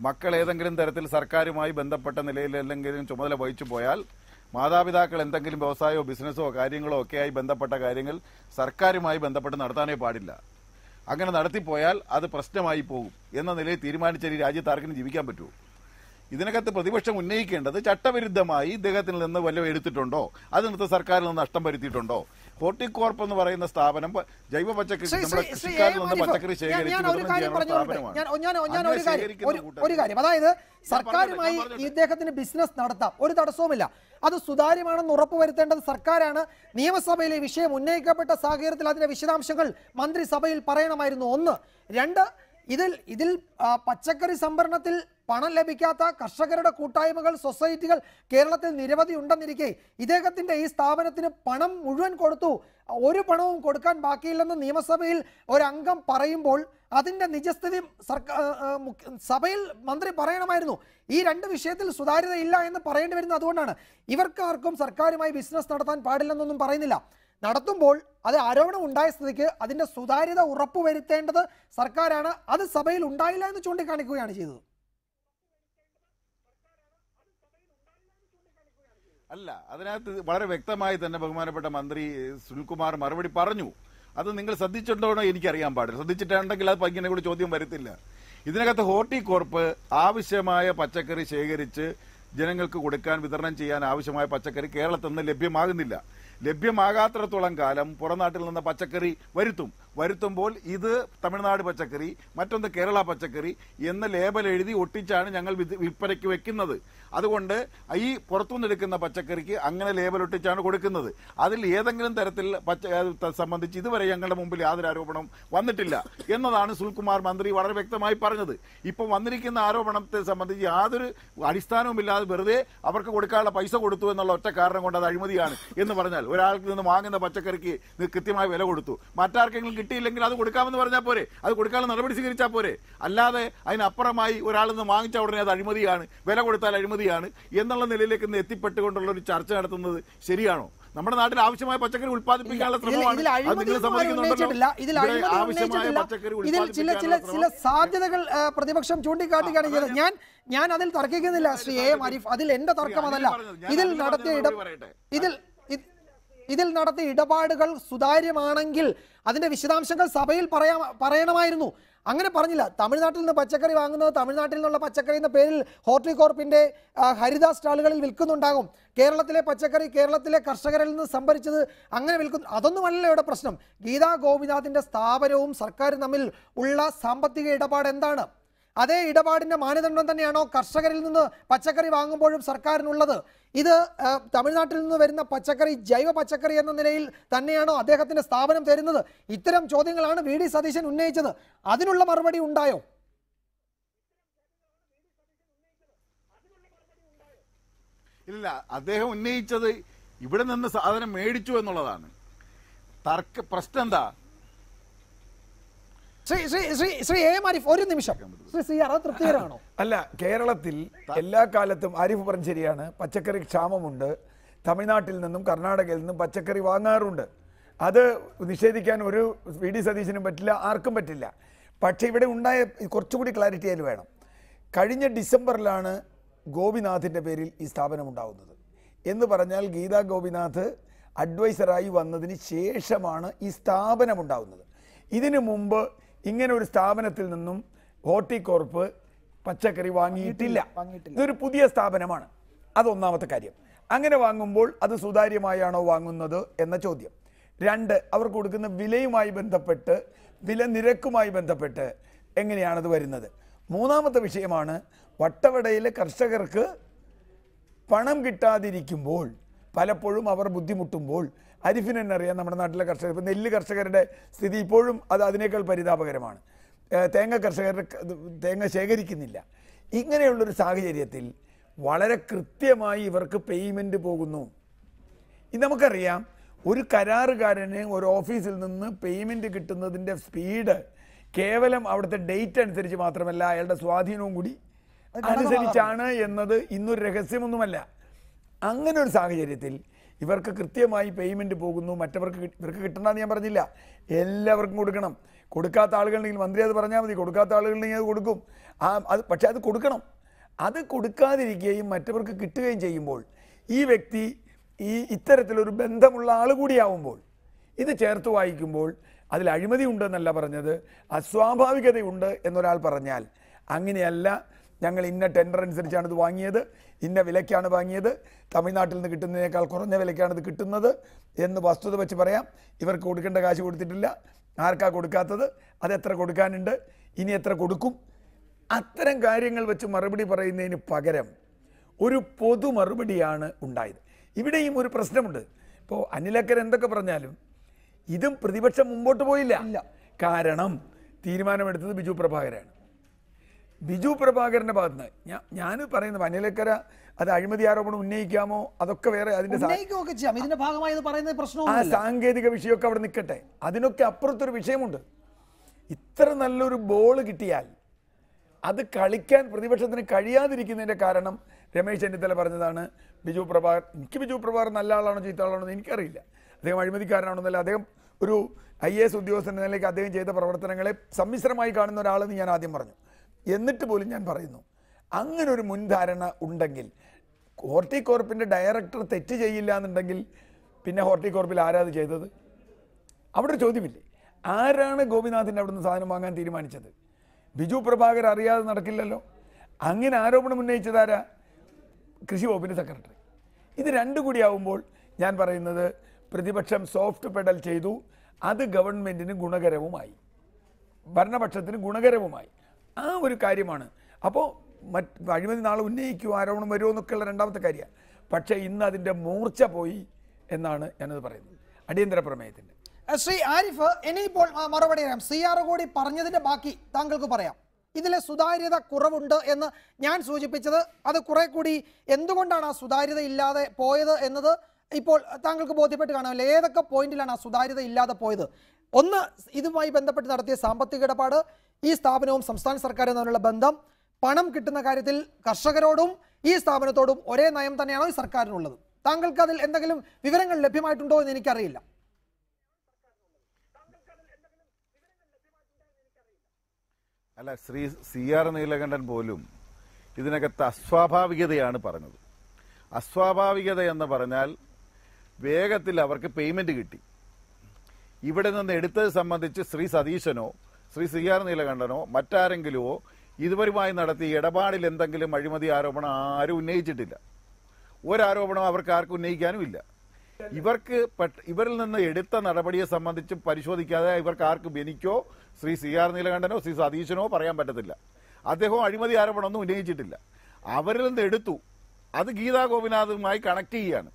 മക്കൾ ഏതെങ്കിലും തരത്തിൽ സർക്കാരുമായി ബന്ധപ്പെട്ട നിലയിൽ എന്തെങ്കിലും ചുമതല വഹിച്ചു പോയാൽ മാതാപിതാക്കൾ എന്തെങ്കിലും വ്യവസായമോ ബിസിനസ്സോ കാര്യങ്ങളോ ഒക്കെയായി ബന്ധപ്പെട്ട കാര്യങ്ങൾ സർക്കാരുമായി ബന്ധപ്പെട്ട് നടത്താനേ പാടില്ല. അങ്ങനെ നടത്തിപ്പോയാൽ അത് പ്രശ്നമായി പോകും എന്ന നിലയിൽ തീരുമാനിച്ച ഈ രാജ്യത്ത് ആർക്കും ജീവിക്കാൻ പറ്റുമോ? ഇതിനകത്ത് പ്രതിപക്ഷം ഉന്നയിക്കേണ്ടത് ചട്ടവിരുദ്ധമായി ഇദ്ദേഹത്തിൽ നിന്ന് വല്ലതും എടുത്തിട്ടുണ്ടോ, അതിനകത്ത് സർക്കാരിൽ നിന്ന് നഷ്ടം വരുത്തിയിട്ടുണ്ടോ? ഹോർട്ടികോർപ്പ് എന്ന് പറയുന്ന സ്ഥാപനം ജൈവ പച്ചക്കറി നമ്മുടെ കൃഷിക്കാരിൽ നിന്ന് പച്ചക്കറി ഒരു കാര്യം, അതായത് സർക്കാരുമായി ഇദ്ദേഹത്തിന് ബിസിനസ് നടത്താം, ഒരു തടസ്സവുമില്ല. അത് സുതാര്യമാണെന്ന് ഉറപ്പുവരുത്തേണ്ടത് സർക്കാരാണ്. നിയമസഭയിൽ ഈ വിഷയം ഉന്നയിക്കപ്പെട്ട സാഹചര്യത്തിൽ അതിന്റെ വിശദാംശങ്ങൾ മന്ത്രിസഭയിൽ പറയണമായിരുന്നു. ഒന്ന്. രണ്ട്, ഇതിൽ പച്ചക്കറി സംഭരണത്തിൽ പണം ലഭിക്കാത്ത കർഷകരുടെ കൂട്ടായ്മകൾ, സൊസൈറ്റികൾ കേരളത്തിൽ നിരവധി ഉണ്ടെന്നിരിക്കെ ഇദ്ദേഹത്തിന്റെ ഈ സ്ഥാപനത്തിന് പണം മുഴുവൻ കൊടുത്തു, ഒരു പണവും കൊടുക്കാൻ ബാക്കിയില്ലെന്ന് നിയമസഭയിൽ ഒരംഗം പറയുമ്പോൾ അതിന്റെ നിജസ്ഥിതി സഭയിൽ മന്ത്രി പറയണമായിരുന്നു. ഈ രണ്ട് വിഷയത്തിൽ സുതാര്യത ഇല്ല എന്ന് പറയേണ്ടി വരുന്നത് അതുകൊണ്ടാണ്. ഇവർക്കാർക്കും സർക്കാരുമായി ബിസിനസ് നടത്താൻ പാടില്ലെന്നൊന്നും പറയുന്നില്ല. നടത്തുമ്പോൾ അത് ആരോപണം ഉണ്ടായ സ്ഥിതിക്ക് അതിന്റെ സുതാര്യത ഉറപ്പുവരുത്തേണ്ടത് സർക്കാരാണ്. അത് സഭയിൽ ഉണ്ടായില്ല എന്ന് ചൂണ്ടിക്കാണിക്കുകയാണ് ചെയ്തത്. അല്ല, അതിനകത്ത് വളരെ വ്യക്തമായി തന്നെ ബഹുമാനപ്പെട്ട മന്ത്രി സുനിൽകുമാർ മറുപടി പറഞ്ഞു. അത് നിങ്ങൾ ശ്രദ്ധിച്ചിട്ടുണ്ടോ എനിക്കറിയാൻ പാടില്ല. ശ്രദ്ധിച്ചിട്ടുണ്ടെങ്കിൽ അത് ഇങ്ങനെ കൂടി ചോദ്യം വരത്തില്ല. ഇതിനകത്ത് ഹോർട്ടികോർപ്പ് ആവശ്യമായ പച്ചക്കറി ശേഖരിച്ച് ജനങ്ങൾക്ക് കൊടുക്കാൻ, വിതരണം ചെയ്യാൻ ആവശ്യമായ പച്ചക്കറി കേരളത്തിൽ നിന്ന് ലഭ്യമാകുന്നില്ല. ലഭ്യമാകാത്തിടത്തോളം കാലം പുറംനാട്ടിൽ നിന്ന് പച്ചക്കറി വരുത്തുമ്പോൾ ഇത് തമിഴ്നാട് പച്ചക്കറി, മറ്റൊന്ന് കേരള പച്ചക്കറി എന്ന ലേബൽ എഴുതി ഒട്ടിച്ചാണ് ഞങ്ങൾ വിൽപ്പനയ്ക്ക് വെക്കുന്നത്. അതുകൊണ്ട് ഈ പുറത്തുനിന്നെടുക്കുന്ന പച്ചക്കറിക്ക് അങ്ങനെ ലേബൽ ഒട്ടിച്ചാണ് കൊടുക്കുന്നത്. അതിൽ ഏതെങ്കിലും തരത്തിൽ സംബന്ധിച്ച് ഇതുവരെ ഞങ്ങളുടെ മുമ്പിൽ യാതൊരു ആരോപണം വന്നിട്ടില്ല എന്നതാണ് സുനിൽകുമാർ മന്ത്രി വളരെ വ്യക്തമായി പറഞ്ഞത്. ഇപ്പം വന്നിരിക്കുന്ന ആരോപണത്തെ സംബന്ധിച്ച് യാതൊരു അടിസ്ഥാനവുമില്ലാതെ വെറുതെ അവർക്ക് കൊടുക്കാനുള്ള പൈസ കൊടുത്തു എന്നുള്ള ഒറ്റ കാരണം കൊണ്ട് അത് അഴിമതിയാണ് എന്ന് പറഞ്ഞാൽ, ഒരാൾക്ക് നിന്ന് വാങ്ങുന്ന പച്ചക്കറിക്ക് കൃത്യമായ വില കൊടുത്തു, മറ്റാർക്കെങ്കിലും കിട്ടിയില്ലെങ്കിൽ അത് കൊടുക്കാമെന്ന് പറഞ്ഞാൽ പോരെ, അത് കൊടുക്കാനുള്ള നടപടി സ്വീകരിച്ചാൽ പോരെ. അല്ലാതെ അതിനപ്പുറമായി ഒരാളിൽ നിന്ന് വാങ്ങിച്ച ഉടനെ അത് അഴിമതിയാണ്, വില കൊടുത്താൽ അഴിമതിയാണ് എന്നുള്ള നിലയിലേക്ക് എത്തിപ്പെട്ടുകൊണ്ടുള്ള ഒരു ചർച്ച നടത്തുന്നത് ശരിയാണോ? നമ്മുടെ നാട്ടിൽ ആവശ്യമായ പച്ചക്കറി ഉൽപ്പാദിപ്പിക്കാനുള്ള ശ്രമമാണ്. ഇതിൽ അഴിമതിയൊന്നും ഉന്നയിച്ചിട്ടില്ല. ഇതിൽ ചില സാധ്യതകൾ പ്രതിപക്ഷം ചൂണ്ടിക്കാട്ടുകയാണ് ചെയ്തത്. ഞാൻ അതിൽ തർക്കിക്കുന്നില്ല ശ്രീ എ എം ആരിഫ്. അതിൽ എന്റെ തർക്കം അതല്ല. ഇതിൽ നടത്തിയ ഇടപാടുകൾ സുതാര്യമാണെങ്കിൽ അതിന്റെ വിശദാംശങ്ങൾ സഭയിൽ പറയണമായിരുന്നു. അങ്ങനെ പറഞ്ഞില്ല. തമിഴ്നാട്ടിൽ നിന്ന് പച്ചക്കറി വാങ്ങുന്നത് തമിഴ്നാട്ടിൽ നിന്നുള്ള പച്ചക്കറി എന്ന പേരിൽ ഹോർട്ടികോർപ്പിന്റെ ഹരിത സ്റ്റാളുകളിൽ വിൽക്കുന്നുണ്ടാകും. കേരളത്തിലെ പച്ചക്കറി കേരളത്തിലെ കർഷകരിൽ നിന്ന് സംഭരിച്ചത് അങ്ങനെ വിൽക്കുന്നു. അതൊന്നുമല്ല ഇവിടെ പ്രശ്നം. ഗീതാ ഗോപിനാഥിന്റെ സ്ഥാപനവും സർക്കാരും തമ്മിൽ ഉള്ള സാമ്പത്തിക ഇടപാട് എന്താണ്? അതേ ഇടപാടിന്റെ മാനദണ്ഡം തന്നെയാണോ കർഷകരിൽ നിന്ന് പച്ചക്കറി വാങ്ങുമ്പോഴും സർക്കാരിനുള്ളത്? ഇത് തമിഴ്നാട്ടിൽ നിന്ന് വരുന്ന പച്ചക്കറി ജൈവ പച്ചക്കറി എന്ന നിലയിൽ തന്നെയാണോ അദ്ദേഹത്തിന്റെ സ്ഥാപനം തരുന്നത്? ഇത്തരം ചോദ്യങ്ങളാണ് വി ഡി സതീശൻ ഉന്നയിച്ചത്. അതിനുള്ള മറുപടി ഉണ്ടായോ? ഇല്ല, അദ്ദേഹം ഉന്നയിച്ചത് ഇവിടെ നിന്ന് സാധനം മേടിച്ചു എന്നുള്ളതാണ്. പ്രശ്നം എന്താ? ശ്രീ എ എം ആരിഫ് ഒരു നിമിഷം. ശ്രീ സി ആർ തൃപ്തികരമാണോ? അല്ല, കേരളത്തിൽ എല്ലാ കാലത്തും ആരിഫ് പറഞ്ഞ ശരിയാണ്, പച്ചക്കറി ക്ഷാമമുണ്ട്. തമിഴ്നാട്ടിൽ നിന്നും കർണാടകയിൽ നിന്നും പച്ചക്കറി വാങ്ങാറുണ്ട്. അത് നിഷേധിക്കാൻ ഒരു വി ഡി സതീശനും പറ്റില്ല, ആർക്കും പറ്റില്ല. പക്ഷേ ഇവിടെ ഉണ്ടായ കുറച്ചുകൂടി ക്ലാരിറ്റി അതിൽ വേണം. കഴിഞ്ഞ ഡിസംബറിലാണ് ഗോപിനാഥിൻ്റെ പേരിൽ ഈ സ്ഥാപനം ഉണ്ടാകുന്നത്. എന്ന് പറഞ്ഞാൽ ഗീതാ ഗോപിനാഥ് അഡ്വൈസറായി വന്നതിന് ശേഷമാണ് ഈ സ്ഥാപനം ഉണ്ടാകുന്നത്. ഇതിനു മുമ്പ് ഇങ്ങനെ ഒരു സ്ഥാപനത്തിൽ നിന്നും ഹോർട്ടികോർപ്പ് പച്ചക്കറി വാങ്ങിയിട്ടില്ല. ഇതൊരു പുതിയ സ്ഥാപനമാണ്. അതൊന്നാമത്തെ കാര്യം. അങ്ങനെ വാങ്ങുമ്പോൾ അത് സുതാര്യമായാണോ വാങ്ങുന്നത് എന്ന ചോദ്യം. രണ്ട്, അവർ കൊടുക്കുന്ന വിലയുമായി ബന്ധപ്പെട്ട്, വില നിരക്കുമായി ബന്ധപ്പെട്ട് എങ്ങനെയാണത് വരുന്നത്? മൂന്നാമത്തെ വിഷയമാണ്, വട്ടവടയിലെ കർഷകർക്ക് പണം കിട്ടാതിരിക്കുമ്പോൾ പലപ്പോഴും അവർ ബുദ്ധിമുട്ടുമ്പോൾ, അരിഫിന് തന്നെ അറിയാം നമ്മുടെ നാട്ടിലെ കർഷകർ, ഇപ്പം നെല്ല് കർഷകരുടെ സ്ഥിതി ഇപ്പോഴും അതിനേക്കാൾ പരിതാപകരമാണ്. തേങ്ങ കർഷകരുടെ തേങ്ങ ശേഖരിക്കുന്നില്ല. ഇങ്ങനെയുള്ളൊരു സാഹചര്യത്തിൽ വളരെ കൃത്യമായി ഇവർക്ക് പേയ്മെൻറ്റ് പോകുന്നു. ഇത് നമുക്കറിയാം. ഒരു കരാറുകാരന് ഒരു ഓഫീസിൽ നിന്ന് പേയ്മെൻറ്റ് കിട്ടുന്നതിൻ്റെ സ്പീഡ് കേവലം അവിടുത്തെ ഡേറ്റ് അനുസരിച്ച് മാത്രമല്ല, അയാളുടെ സ്വാധീനവും കൂടി അനുസരിച്ചാണ് എന്നത് ഇന്നൊരു രഹസ്യമൊന്നുമല്ല. അങ്ങനെ ഒരു സാഹചര്യത്തിൽ ഇവർക്ക് കൃത്യമായി പേയ്മെൻറ്റ് പോകുന്നു. മറ്റവർക്ക് ഇവർക്ക് കിട്ടണമെന്ന് ഞാൻ പറഞ്ഞില്ല, എല്ലാവർക്കും കൊടുക്കണം. കൊടുക്കാത്ത ആളുകളുണ്ടെങ്കിൽ മന്ത്രി അത് പറഞ്ഞാൽ മതി, കൊടുക്കാത്ത ആളുകളുണ്ടെങ്കിൽ അത് കൊടുക്കും. പക്ഷേ അത് കൊടുക്കണം. അത് കൊടുക്കാതിരിക്കുകയും മറ്റവർക്ക് കിട്ടുകയും ചെയ്യുമ്പോൾ ഈ വ്യക്തി ഇത്തരത്തിലൊരു ബന്ധമുള്ള ആൾ കൂടിയാവുമ്പോൾ, ഇത് ചേർത്ത് വായിക്കുമ്പോൾ അതിൽ അഴിമതി ഉണ്ടെന്നല്ല പറഞ്ഞത്, അസ്വാഭാവികതയുണ്ട് എന്നൊരാൾ പറഞ്ഞാൽ അങ്ങനെയല്ല. ഞങ്ങൾ ഇന്ന ടെൻഡർ അനുസരിച്ചാണ് ഇത് വാങ്ങിയത്, ഇന്ന വിലയ്ക്കാണ് വാങ്ങിയത്, തമിഴ്നാട്ടിൽ നിന്ന് കിട്ടുന്നതിനേക്കാൾ കുറഞ്ഞ വിലയ്ക്കാണ് ഇത് കിട്ടുന്നത് എന്ന് വസ്തുത വെച്ച് പറയാം. ഇവർക്ക് കൊടുക്കേണ്ട കാശ് കൊടുത്തിട്ടില്ല, ആർക്കാ കൊടുക്കാത്തത്, അതെത്ര കൊടുക്കാനുണ്ട്, ഇനി എത്ര കൊടുക്കും, അത്തരം കാര്യങ്ങൾ വെച്ച് മറുപടി പറയുന്നതിന് പകരം ഒരു പൊതു മറുപടിയാണ് ഉണ്ടായത്. ഇവിടെയും ഒരു പ്രശ്നമുണ്ട്. ഇപ്പോൾ അനിലക്കർ എന്തൊക്കെ പറഞ്ഞാലും ഇതും പ്രതിപക്ഷം മുമ്പോട്ട് പോയില്ല. കാരണം തീരുമാനമെടുത്തത് ബിജു പ്രഭാകരാണ്. ബിജു പ്രഭാകരന്റെ ഭാഗത്ത് നിന്ന് ഞാൻ പറയുന്നത്, അനിലക്കര അത് അഴിമതി ആരോപണം ഉന്നയിക്കാമോ, അതൊക്കെ വേറെ അതിന്റെ ആ സാങ്കേതിക വിഷയമൊക്കെ അവിടെ നിൽക്കട്ടെ. അതിനൊക്കെ അപ്പുറത്തൊരു വിഷയമുണ്ട്. ഇത്ര നല്ലൊരു ബോൾ കിട്ടിയാൽ അത് കളിക്കാൻ പ്രതിപക്ഷത്തിന് കഴിയാതിരിക്കുന്നതിന്റെ കാരണം രമേശ് ചെന്നിത്തല പറഞ്ഞതാണ്. ബിജു പ്രഭാകർ, എനിക്ക് ബിജു പ്രഭാകർ നല്ല ആളാണോ ചീത്ത ആളാണോ എന്ന് എനിക്കറിയില്ല, അദ്ദേഹം അഴിമതിക്കാരനാണെന്നല്ല, അദ്ദേഹം ഒരു IAS ഉദ്യോഗസ്ഥൻ എന്ന നിലയ്ക്ക് അദ്ദേഹം ചെയ്ത പ്രവർത്തനങ്ങളെ സമ്മിശ്രമായി കാണുന്ന ഒരാളെന്ന് ഞാൻ ആദ്യം പറഞ്ഞു. എന്നിട്ട് പോലും ഞാൻ പറയുന്നു, അങ്ങനെ ഒരു മുൻധാരണ ഉണ്ടെങ്കിൽ, ഹോർട്ടികോർപ്പിൻ്റെ ഡയറക്ടർ തെറ്റ് ചെയ്യില്ല എന്നുണ്ടെങ്കിൽ പിന്നെ ഹോർട്ടികോർപ്പിൽ ആരാത് ചെയ്തത്? അവിടെ ഒരു ചോദ്യമില്ലേ? ആരാണ് ഗോപിനാഥിൻ്റെ അവിടുന്ന് സാധനം വാങ്ങാൻ തീരുമാനിച്ചത്? ബിജു പ്രഭാകർ അറിയാതെ നടക്കില്ലല്ലോ. അങ്ങനെ ആരോപണം ഉന്നയിച്ചതാരാ? കൃഷി വകുപ്പിൻ്റെ സെക്രട്ടറി. ഇത് രണ്ടും കൂടി ആവുമ്പോൾ ഞാൻ പറയുന്നത്, പ്രതിപക്ഷം സോഫ്റ്റ് പെഡൽ ചെയ്തു. അത് ഗവൺമെൻറ്റിന് ഗുണകരവുമായി, ഭരണപക്ഷത്തിന് ഗുണകരവുമായി. ആ ഒരു കാര്യമാണ്. അപ്പോൾ അഴിമതി നാളെ ഉന്നയിക്കുമോ, ആരോപണം വരുമോ എന്നൊക്കെയുള്ള രണ്ടാമത്തെ കാര്യമാണ്. പക്ഷേ ഇന്ന് അതിൻ്റെ മൂർച്ച പോയി എന്നാണ് ഞാനത് പറയുന്നത്. അടിയന്തര പ്രമേയത്തിൻ്റെ ശ്രീ ആരിഫ്, ഇനിയിപ്പോൾ മറുപടി പറയാം. CR കൂടി പറഞ്ഞതിൻ്റെ ബാക്കി താങ്കൾക്ക് പറയാം. ഇതിലെ സുതാര്യത കുറവുണ്ട് എന്ന് ഞാൻ സൂചിപ്പിച്ചത്, അത് കുറെ കൂടി എന്തുകൊണ്ടാണ് ആ സുതാര്യത ഇല്ലാതെ പോയത് എന്നത് ഇപ്പോൾ താങ്കൾക്ക് ബോധ്യപ്പെട്ട് കാണാമല്ലോ. ഏതൊക്കെ പോയിന്റിലാണ് ആ സുതാര്യത ഇല്ലാതെ പോയത്? ഒന്ന്, ഇതുമായി ബന്ധപ്പെട്ട് നടത്തിയ സാമ്പത്തിക ഇടപാട്, ഈ സ്ഥാപനവും സംസ്ഥാന സർക്കാരും തമ്മിലുള്ള ബന്ധം, പണം കിട്ടുന്ന കാര്യത്തിൽ കർഷകരോടും ഈ സ്ഥാപനത്തോടും ഒരേ നയം തന്നെയാണോ ഈ സർക്കാരിനുള്ളത്? താങ്കൾക്ക് അതിൽ എന്തെങ്കിലും വിവരങ്ങൾ ലഭ്യമായിട്ടുണ്ടോ എന്ന് എനിക്കറിയില്ല. അല്ല, ശ്രീ CR നീലകണ്ഠൻ പോലും ഇതിനകത്ത് അസ്വാഭാവികതയാണ് പറഞ്ഞത്. അസ്വാഭാവികത എന്ന് പറഞ്ഞാൽ വേഗത്തിൽ അവർക്ക് പേയ്മെന്റ് കിട്ടി. ഇവിടെ നിന്ന് എടുത്തത് സംബന്ധിച്ച് ശ്രീ സതീശനോ ശ്രീ CR നീലകണ്ഠനോ മറ്റാരെങ്കിലുമോ ഇതുവരുമായി നടത്തിയ ഇടപാടിൽ എന്തെങ്കിലും അഴിമതി ആരോപണം ആരും ഉന്നയിച്ചിട്ടില്ല. ഒരാരോപണം അവർക്ക് ആർക്കും ഉന്നയിക്കാനും ഇല്ല. ഇവരിൽ നിന്ന് എടുത്ത നടപടിയെ സംബന്ധിച്ച് പരിശോധിക്കാതെ ഇവർക്ക് ആർക്കും എനിക്കോ ശ്രീ CR നീലകണ്ഠനോ ശ്രീ സതീശനോ പറയാൻ പറ്റത്തില്ല. അദ്ദേഹം അഴിമതി ആരോപണമൊന്നും ഉന്നയിച്ചിട്ടില്ല. അവരിൽ നിന്ന് എടുത്തു, അത് ഗീതാ ഗോപിനാഥുമായി കണക്ട് ചെയ്യുകയാണ്.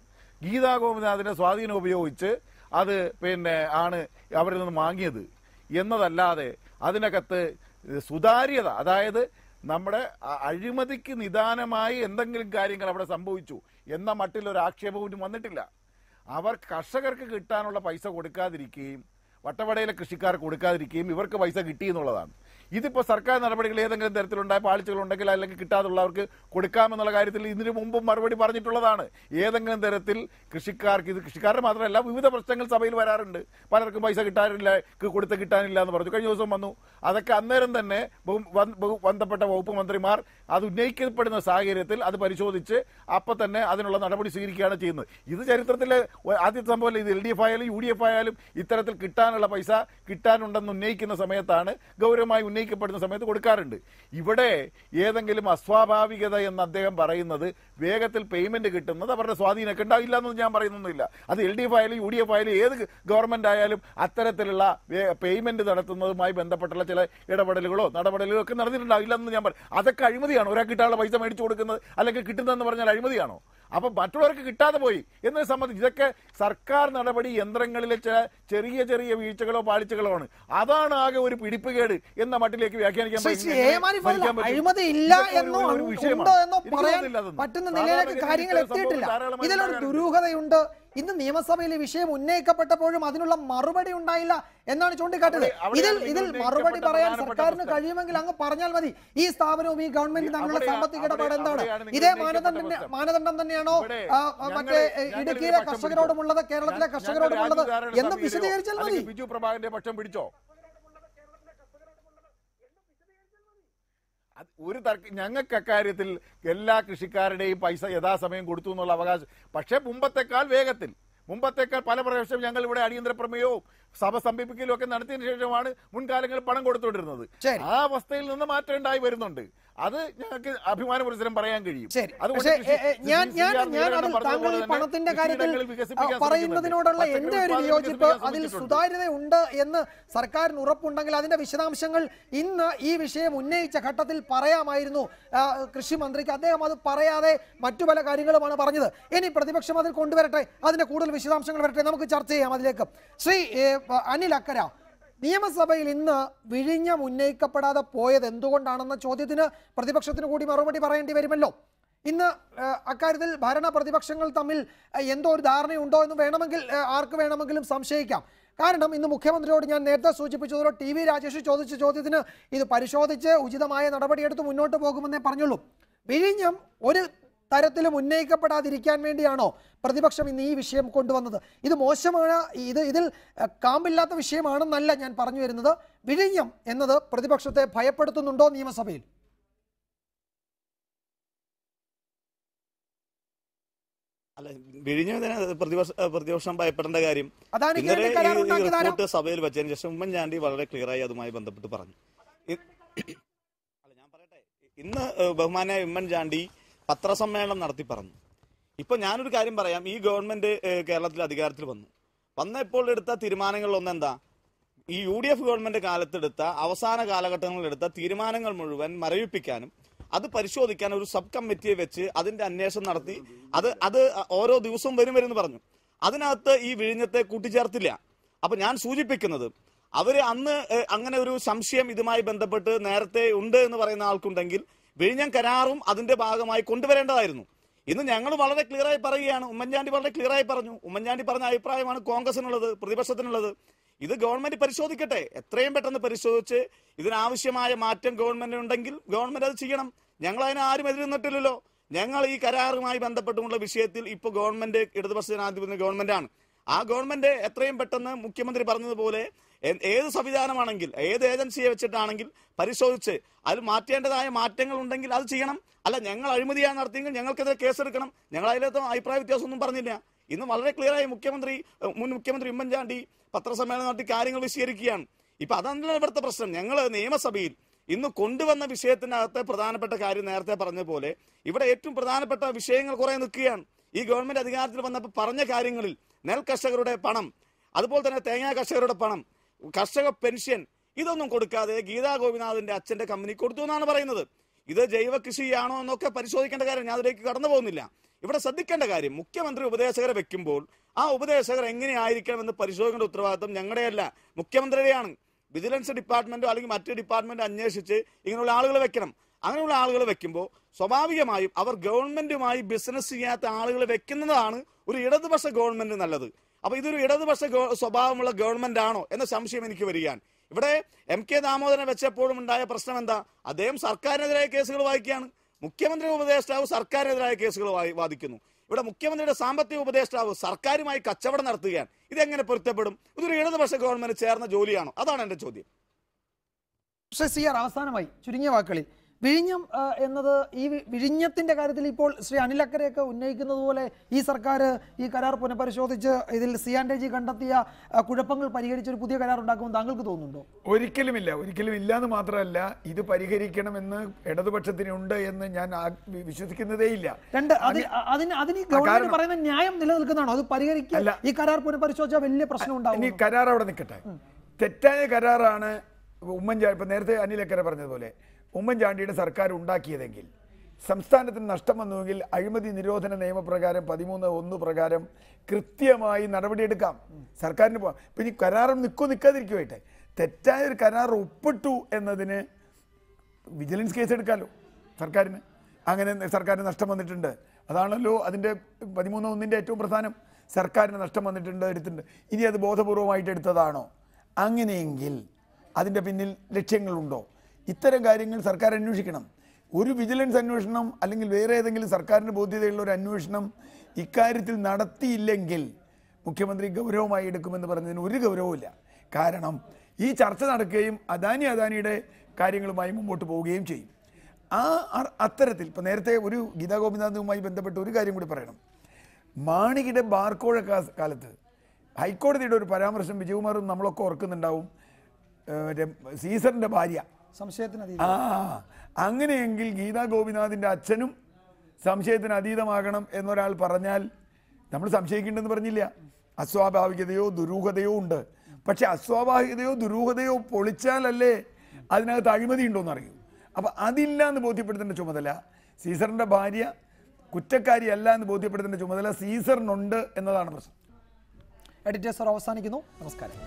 ഗീതാ ഗോപിനാഥിന്റെ സ്വാധീനം ഉപയോഗിച്ച് അത് ആണ് അവരിൽ നിന്ന് വാങ്ങിയത് എന്നതല്ലാതെ അതിനകത്ത് സുതാര്യത, അതായത് നമ്മുടെ അഴിമതിക്ക് നിദാനമായി എന്തെങ്കിലും കാര്യങ്ങൾ അവിടെ സംഭവിച്ചു എന്ന മട്ടിലൊരു ആക്ഷേപവും വന്നിട്ടില്ല. അവർ കർഷകർക്ക് കിട്ടാനുള്ള പൈസ കൊടുക്കാതിരിക്കുകയും വട്ടവടയിലെ കൃഷിക്കാർക്ക് കൊടുക്കാതിരിക്കുകയും ഇവർക്ക് പൈസ കിട്ടി എന്നുള്ളതാണ്. ഇതിപ്പോൾ സർക്കാർ നടപടികൾ ഏതെങ്കിലും തരത്തിലുണ്ടായ പാളിച്ചകളുണ്ടെങ്കിൽ അല്ലെങ്കിൽ കിട്ടാതുള്ളവർക്ക് കൊടുക്കാമെന്നുള്ള കാര്യത്തിൽ ഇതിനു മുമ്പും മറുപടി പറഞ്ഞിട്ടുള്ളതാണ്. ഏതെങ്കിലും തരത്തിൽ കൃഷിക്കാർക്ക്, ഇത് കൃഷിക്കാരുടെ മാത്രമല്ല വിവിധ പ്രശ്നങ്ങൾ സഭയിൽ വരാറുണ്ട്. പലർക്കും പൈസ കിട്ടാനില്ല, കിട്ടാനില്ല എന്ന് പറഞ്ഞു. കഴിഞ്ഞ ദിവസം വന്നു. അതൊക്കെ അന്നേരം തന്നെ ബന്ധപ്പെട്ട വകുപ്പ് മന്ത്രിമാർ അത് ഉന്നയിക്കപ്പെടുന്ന സാഹചര്യത്തിൽ അത് പരിശോധിച്ച് അപ്പം തന്നെ അതിനുള്ള നടപടി സ്വീകരിക്കുകയാണ് ചെയ്യുന്നത്. ഇത് ചരിത്രത്തിലെ ആദ്യത്തെ സംഭവമല്ല. ഇത് LDF ആയാലും UDF ആയാലും ഇത്തരത്തിൽ കിട്ടാനുള്ള പൈസ കിട്ടാനുണ്ടെന്ന് ഉന്നയിക്കുന്ന സമയത്താണ്, ഗൗരവമായി ഉന്നയിക്കപ്പെടുന്ന സമയത്ത് കൊടുക്കാറുണ്ട്. ഇവിടെ ഏതെങ്കിലും അസ്വാഭാവികത എന്ന് അദ്ദേഹം പറയുന്നത് വേഗത്തിൽ പേയ്മെന്റ് കിട്ടുന്നത് അവരുടെ സ്വാധീനമൊക്കെ ഉണ്ടാവില്ല എന്നൊന്നും ഞാൻ പറയുന്നൊന്നുമില്ല. അത് LDF ആയാലും UDF ആയാലും ഏത് ഗവൺമെന്റ് ആയാലും അത്തരത്തിലുള്ള പേയ്മെന്റ് നടത്തുന്നതുമായി ബന്ധപ്പെട്ടുള്ള ചില ഇടപെടലുകളോ നടപടികളോ ഒക്കെ നടന്നിട്ടുണ്ടാവില്ല എന്ന് ഞാൻ പറയും. അതൊക്കെ അഴിമതിയാണോ? ഒരാൾക്ക് കിട്ടാനുള്ള പൈസ മേടിച്ചു കൊടുക്കുന്നത് അല്ലെങ്കിൽ കിട്ടുന്നതെന്ന് പറഞ്ഞാൽ അഴിമതിയാണോ? അപ്പൊ മറ്റുള്ളവർക്ക് കിട്ടാതെ പോയി എന്നെ സംബന്ധിച്ച് ഇതൊക്കെ സർക്കാർ നടപടി യന്ത്രങ്ങളിലെ ചില ചെറിയ ചെറിയ വീഴ്ചകളോ പാളിച്ചകളോ ആണ്. അതാണ് ആകെ ഒരു പിടിപ്പുകേട് എന്ന മട്ടിലേക്ക് വ്യാഖ്യാനിക്കാൻ അഴിമതി ഇല്ല എന്നോ ഉണ്ടോ എന്നോ പറയാൻ പറ്റുന്ന നിലയിലേക്ക് കാര്യങ്ങൾ എത്തിയിട്ടില്ല. ഇതിലൊരു ദുരൂഹതയുണ്ട്. ഇന്ന് നിയമസഭയിൽ ഈ വിഷയം ഉന്നയിക്കപ്പെട്ടപ്പോഴും അതിനുള്ള മറുപടി ഉണ്ടായില്ല എന്നാണ് ചൂണ്ടിക്കാട്ടുന്നത്. ഇതിൽ മറുപടി പറയാൻ സർക്കാരിന് കഴിയുമെങ്കിൽ അങ്ങ് പറഞ്ഞാൽ മതി. ഈ സ്ഥാപനവും ഈ ഗവൺമെന്റും തമ്മിലുള്ള സാമ്പത്തിക ഇടപാട് എന്താണ്? ഇതേ മാനദണ്ഡം തന്നെയാണോ മറ്റേ ഇടുക്കിയിലെ കർഷകരോടുമുള്ളത്, കേരളത്തിലെ കർഷകരോടുമുള്ളത് എന്ന് വിശദീകരിച്ചാൽ മതി. ബിജു പ്രഭാകരന്റെ പക്ഷം പിടിച്ചോ? ഒരു ഞങ്ങൾക്ക് അക്കാര്യത്തിൽ എല്ലാ കൃഷിക്കാരുടെയും പൈസ യഥാസമയം കൊടുത്തു എന്നുള്ള അവകാശം. പക്ഷേ മുമ്പത്തേക്കാൾ പല പ്രാവശ്യം ഞങ്ങൾ ഇവിടെ അടിയന്തര പ്രമേയവും സഭ സമീപിക്കലും ഒക്കെ നടത്തിയതിനു ശേഷമാണ് മുൻകാലങ്ങളിൽ പണം കൊടുത്തുകൊണ്ടിരുന്നത്. ആ അവസ്ഥയിൽ നിന്ന് മാറ്റം ഉണ്ടായി വരുന്നുണ്ട്. അത് ഞങ്ങൾക്ക് അഭിമാനപുരസരം പറയാൻ കഴിയും. പണത്തിന്റെ കാര്യത്തിൽ പറയുന്നതിനോടുള്ള എന്റെ ഒരു വിയോജിപ്പ്, അതിൽ സുതാര്യതയുണ്ട് എന്ന് സർക്കാരിന് ഉറപ്പുണ്ടെങ്കിൽ അതിന്റെ വിശദാംശങ്ങൾ ഇന്ന് ഈ വിഷയം ഉന്നയിച്ച ഘട്ടത്തിൽ പറയാമായിരുന്നു കൃഷി മന്ത്രിക്ക്. അദ്ദേഹം അത് പറയാതെ മറ്റു പല കാര്യങ്ങളുമാണ് പറഞ്ഞത്. ഇനി പ്രതിപക്ഷം അതിൽ കൊണ്ടുവരട്ടെ, അതിന്റെ കൂടുതൽ വിശദാംശങ്ങൾ വരട്ടെ, നമുക്ക് ചർച്ച ചെയ്യാം അതിലേക്ക്. ശ്രീ അനിൽ അക്കര, നിയമസഭയിൽ ഇന്ന് വിഴിഞ്ഞം ഉന്നയിക്കപ്പെടാതെ പോയത് എന്തുകൊണ്ടാണെന്ന ചോദ്യത്തിന് പ്രതിപക്ഷത്തിന് കൂടി മറുപടി പറയേണ്ടി വരുമല്ലോ. ഇന്ന് അക്കാര്യത്തിൽ ഭരണ പ്രതിപക്ഷങ്ങൾ തമ്മിൽ എന്തോ ഒരു ധാരണയുണ്ടോ എന്ന് വേണമെങ്കിൽ ആർക്ക് വേണമെങ്കിലും സംശയിക്കാം. കാരണം ഇന്ന് മുഖ്യമന്ത്രിയോട് ഞാൻ നേരത്തെ സൂചിപ്പിച്ചതോടെ TV രാജേഷ് ചോദിച്ച ചോദ്യത്തിന് ഇത് പരിശോധിച്ച് ഉചിതമായ നടപടിയെടുത്ത് മുന്നോട്ട് പോകുമെന്നേ പറഞ്ഞുള്ളൂ. വിഴിഞ്ഞം ഒരു തരത്തിലും ഉന്നയിക്കപ്പെടാതിരിക്കാൻ വേണ്ടിയാണോ പ്രതിപക്ഷം ഇന്ന് ഈ വിഷയം കൊണ്ടുവന്നത്? ഇത് മോശമാണ്, ഇതിൽ കാമ്പില്ലാത്ത വിഷയമാണെന്നല്ല ഞാൻ പറഞ്ഞു വരുന്നത്. വിഴിഞ്ഞം എന്നത് പ്രതിപക്ഷത്തെ ഭയപ്പെടുത്തുന്നുണ്ടോ നിയമസഭയിൽ? അല്ല, വിഴിഞ്ഞതിന് പ്രതിപക്ഷം ഭയപ്പെടേണ്ട കാര്യം ഇന്നലെ ഈ റിപ്പോർട്ട് സഭയിൽ വെച്ചതിന് ശേഷം ഉമ്മൻചാണ്ടി വളരെ ക്ലിയറായി അതുമായി ബന്ധപ്പെട്ട് പറഞ്ഞു. അല്ല, ഞാൻ പറയട്ടെ, ഇന്ന് ബഹുമാനായ ഉമ്മൻചാണ്ടി പത്രസമ്മേളനം നടത്തി പറഞ്ഞു. ഇപ്പൊ ഞാനൊരു കാര്യം പറയാം. ഈ ഗവൺമെന്റ് കേരളത്തിൽ അധികാരത്തിൽ വന്നപ്പോൾ എടുത്ത തീരുമാനങ്ങളിലൊന്ന് എന്താ? ഈ UDF ഗവൺമെന്റ് കാലത്തെടുത്ത അവസാന കാലഘട്ടങ്ങളിലെടുത്ത തീരുമാനങ്ങൾ മുഴുവൻ മരവിപ്പിക്കാനും അത് പരിശോധിക്കാൻ ഒരു സബ് കമ്മിറ്റിയെ വെച്ച് അതിന്റെ അന്വേഷണം നടത്തി അത് ഓരോ ദിവസവും വരുമെന്ന് പറഞ്ഞു. അതിനകത്ത് ഈ വിഴിഞ്ഞത്തെ കൂട്ടിച്ചേർത്തില്ല. അപ്പൊ ഞാൻ സൂചിപ്പിക്കുന്നത്, അവര് അന്ന് അങ്ങനെ ഒരു സംശയം ഇതുമായി ബന്ധപ്പെട്ട് നേരത്തെ ഉണ്ട് എന്ന് പറയുന്ന ആൾക്കുണ്ടെങ്കിൽ വിഴിഞ്ഞം കരാറും അതിന്റെ ഭാഗമായി കൊണ്ടുവരേണ്ടതായിരുന്നു. ഇന്ന് ഞങ്ങൾ വളരെ ക്ലിയറായി പറയുകയാണ്. ഉമ്മൻചാണ്ടി വളരെ ക്ലിയറായി പറഞ്ഞു. ഉമ്മൻചാണ്ടി പറഞ്ഞ അഭിപ്രായമാണ് കോൺഗ്രസിനുള്ളത്, പ്രതിപക്ഷത്തിനുള്ളത്. ഇത് ഗവൺമെന്റ് പരിശോധിക്കട്ടെ, എത്രയും പെട്ടെന്ന് പരിശോധിച്ച് ഇതിനാവശ്യമായ മാറ്റം ഗവൺമെന്റിനുണ്ടെങ്കിൽ ഗവൺമെന്റ് അത് ചെയ്യണം. ഞങ്ങൾ അതിന് ആരും എതിര് നിന്നിട്ടില്ലല്ലോ. ഞങ്ങൾ ഈ കരാറുമായി ബന്ധപ്പെട്ടുള്ള വിഷയത്തിൽ ഇപ്പോൾ ഗവൺമെന്റ് ഇടതുപക്ഷ ജനാധിപത്യ ഗവൺമെന്റാണ്. ആ ഗവൺമെന്റ് എത്രയും പെട്ടെന്ന് മുഖ്യമന്ത്രി പറഞ്ഞതുപോലെ ഏത് സംവിധാനമാണെങ്കിൽ ഏത് ഏജൻസിയെ വെച്ചിട്ടാണെങ്കിൽ പരിശോധിച്ച് അതിൽ മാറ്റേണ്ടതായ മാറ്റങ്ങൾ ഉണ്ടെങ്കിൽ അത് ചെയ്യണം. അല്ല ഞങ്ങൾ അഴിമതിയാണ് നടത്തിയെങ്കിൽ ഞങ്ങൾക്കെതിരെ കേസെടുക്കണം. ഞങ്ങൾ അതിലൊന്നും അഭിപ്രായ വ്യത്യാസമൊന്നും പറഞ്ഞില്ല. ഇന്ന് വളരെ ക്ലിയറായി മുൻ മുഖ്യമന്ത്രി ഉമ്മൻചാണ്ടി പത്രസമ്മേളനം നടത്തി കാര്യങ്ങൾ വിശദീകരിക്കുകയാണ്. ഇപ്പൊ അതല്ല ഇവിടുത്തെ പ്രശ്നം. ഞങ്ങൾ നിയമസഭയിൽ ഇന്ന് കൊണ്ടുവന്ന വിഷയത്തിനകത്തെ പ്രധാനപ്പെട്ട കാര്യം നേരത്തെ പറഞ്ഞ പോലെ ഇവിടെ ഏറ്റവും പ്രധാനപ്പെട്ട വിഷയങ്ങൾ കുറെ നിൽക്കുകയാണ്. ഈ ഗവൺമെന്റ് അധികാരത്തിൽ വന്നപ്പോൾ പറഞ്ഞ കാര്യങ്ങളിൽ നെൽ കർഷകരുടെ പണം, അതുപോലെ തന്നെ തേങ്ങാ കർഷകരുടെ പണം, കർഷക പെൻഷൻ ഇതൊന്നും കൊടുക്കാതെ ഗീതാ ഗോപിനാഥിന്റെ അച്ഛന്റെ കമ്പനി കൊടുത്തു എന്നാണ് പറയുന്നത്. ഇത് ജൈവ കൃഷിയാണോ എന്നൊക്കെ പരിശോധിക്കേണ്ട കാര്യം ഞാൻ അതിലേക്ക് കടന്നു പോകുന്നില്ല. ഇവിടെ ശ്രദ്ധിക്കേണ്ട കാര്യം, മുഖ്യമന്ത്രി ഉപദേശകരെ വെക്കുമ്പോൾ ആ ഉപദേശകർ എങ്ങനെയായിരിക്കണമെന്ന് പരിശോധിക്കേണ്ട ഉത്തരവാദിത്വം ഞങ്ങളുടെയല്ല, മുഖ്യമന്ത്രിയുടെയാണ്. വിജിലൻസ് ഡിപ്പാർട്ട്മെന്റോ അല്ലെങ്കിൽ മറ്റു ഡിപ്പാർട്ട്മെന്റ് അന്വേഷിച്ച് ഇങ്ങനെയുള്ള ആളുകളെ വെക്കണം. അങ്ങനെയുള്ള ആളുകളെ വെക്കുമ്പോൾ സ്വാഭാവികമായും അവർ ഗവൺമെന്റുമായി ബിസിനസ് ചെയ്യാത്ത ആളുകളെ വെക്കുന്നതാണ് ഒരു ഇടതുപക്ഷ ഗവൺമെന്റ് നല്ലത്. അപ്പൊ ഇതൊരു ഇടതുപക്ഷ സ്വഭാവമുള്ള ഗവൺമെന്റ് ആണോ എന്ന സംശയം എനിക്ക് വരികയാണ്. ഇവിടെ MK ദാമോദരനെ വെച്ചപ്പോഴും ഉണ്ടായ പ്രശ്നം എന്താ? അദ്ദേഹം സർക്കാരിനെതിരായ കേസുകൾ വാദിക്കുകയാണ്. മുഖ്യമന്ത്രി ഉപദേഷ്ടാവ് സർക്കാരിനെതിരായ കേസുകൾ വാദിക്കുന്നു. ഇവിടെ മുഖ്യമന്ത്രിയുടെ സാമ്പത്തിക ഉപദേഷ്ടാവ് സർക്കാരുമായി കച്ചവടം നടത്തുകയാണ്. ഇതെങ്ങനെ പൊരുത്തപ്പെടും? ഇതൊരു ഇടതുപക്ഷ ഗവൺമെന്റ് ചേർന്ന ജോലിയാണോ? അതാണ് എന്റെ ചോദ്യം. പക്ഷേ CR, അവസാനമായി ചുരുങ്ങിയ വാക്കുകളിൽ വിഴിഞ്ഞം എന്നത് ഈ വിഴിഞ്ഞത്തിന്റെ കാര്യത്തിൽ ഇപ്പോൾ ശ്രീ അനിൽ അക്കരെയൊക്കെ ഉന്നയിക്കുന്നത് പോലെ ഈ സർക്കാർ ഈ കരാർ പുനഃപരിശോധിച്ച് ഇതിൽ CNTG കണ്ടെത്തിയ കുഴപ്പങ്ങൾ പരിഹരിച്ച് ഒരു പുതിയ കരാർ ഉണ്ടാക്കുമെന്ന് താങ്കൾക്ക് തോന്നുന്നുണ്ടോ? ഒരിക്കലുമില്ല, ഒരിക്കലും ഇല്ല എന്ന് മാത്രമല്ല, ഇത് പരിഹരിക്കണമെന്ന് ഇടതുപക്ഷത്തിനുണ്ട് എന്ന് ഞാൻ വിശ്വസിക്കുന്നതേയില്ല. അതിന് ഗവൺമെന്റ് പറയുന്ന ന്യായം നിലനിൽക്കുന്നതാണോ? അത് പരിഹരിക്കില്ല, ഈ കരാർ പുനഃപരിശോധിച്ചാൽ വലിയ പ്രശ്നം ഉണ്ടാവും. ഈ കരാർ അവിടെ നിൽക്കട്ടെ. തെറ്റായ കരാറാണ് ഉമ്മൻചാണ്ടി, ഇപ്പൊ നേരത്തെ അനിൽ അക്കരെ പറഞ്ഞതുപോലെ ഉമ്മൻചാണ്ടിയുടെ സർക്കാർ ഉണ്ടാക്കിയതെങ്കിൽ സംസ്ഥാനത്തിന് നഷ്ടം വന്നുവെങ്കിൽ അഴിമതി നിരോധന നിയമപ്രകാരം 13(1) പ്രകാരം കൃത്യമായി നടപടിയെടുക്കാം. സർക്കാരിന് പോകാം. ഇപ്പം ഈ കരാറും നിൽക്കാതിരിക്കുമായിട്ടെ തെറ്റായ ഒരു കരാർ ഒപ്പിട്ടു എന്നതിന് വിജിലൻസ് കേസ് എടുക്കാമല്ലോ സർക്കാരിന്. അങ്ങനെ സർക്കാരിന് നഷ്ടം വന്നിട്ടുണ്ട്, അതാണല്ലോ അതിൻ്റെ 13(1) ഏറ്റവും പ്രധാനം. സർക്കാരിന് നഷ്ടം വന്നിട്ടുണ്ട്, എടുത്തിട്ടുണ്ട്. ഇനി അത് ബോധപൂർവമായിട്ട് എടുത്തതാണോ? അങ്ങനെയെങ്കിൽ അതിൻ്റെ പിന്നിൽ ലക്ഷ്യങ്ങളുണ്ടോ? ഇത്തരം കാര്യങ്ങൾ സർക്കാർ അന്വേഷിക്കണം. ഒരു വിജിലൻസ് അന്വേഷണം അല്ലെങ്കിൽ വേറെ ഏതെങ്കിലും സർക്കാരിന് ബോധ്യതയുള്ള ഒരു അന്വേഷണം ഇക്കാര്യത്തിൽ നടത്തിയില്ലെങ്കിൽ മുഖ്യമന്ത്രി ഗൗരവമായി എടുക്കുമെന്ന് പറഞ്ഞതിന് ഒരു ഗൗരവമില്ല. കാരണം ഈ ചർച്ച നടക്കുകയും അദാനിയുടെ കാര്യങ്ങളുമായി മുമ്പോട്ട് പോവുകയും ചെയ്യും. അത്തരത്തിൽ ഇപ്പം നേരത്തെ ഒരു ഗീതാ ഗോപിനാഥുമായി ബന്ധപ്പെട്ട് ഒരു കാര്യം കൂടി പറയണം. മാണിയുടെ ബാർക്കോഴ കാലത്ത് ഹൈക്കോടതിയുടെ ഒരു പരാമർശം വിജയകുമാറും നമ്മളൊക്കെ ഓർക്കുന്നുണ്ടാവും. സീസറിൻ്റെ ഭാര്യ അങ്ങനെയെങ്കിൽ ഗീതാ ഗോപിനാഥിൻ്റെ അച്ഛനും സംശയത്തിന് അതീതമാകണം എന്നൊരാൾ പറഞ്ഞാൽ നമ്മൾ സംശയിക്കേണ്ടെന്ന് പറഞ്ഞില്ല. അസ്വാഭാവികതയോ ദുരൂഹതയോ ഉണ്ട്. പക്ഷെ അസ്വാഭാവികതയോ ദുരൂഹതയോ പൊളിച്ചാലല്ലേ അതിനകത്ത് അഴിമതി ഉണ്ടോയെന്ന് അറിയൂ. അപ്പം അതില്ല എന്ന് ബോധ്യപ്പെടുത്തേണ്ട ചുമതല സീസറിൻ്റെ ഭാര്യ കുറ്റക്കാരിയല്ല എന്ന് ബോധ്യപ്പെടുത്തേണ്ട ചുമതല സീസറിനുണ്ട് എന്നതാണ് പ്രശ്നം. എഡിറ്റേഴ്സ് അവസാനിക്കുന്നു. നമസ്കാരം.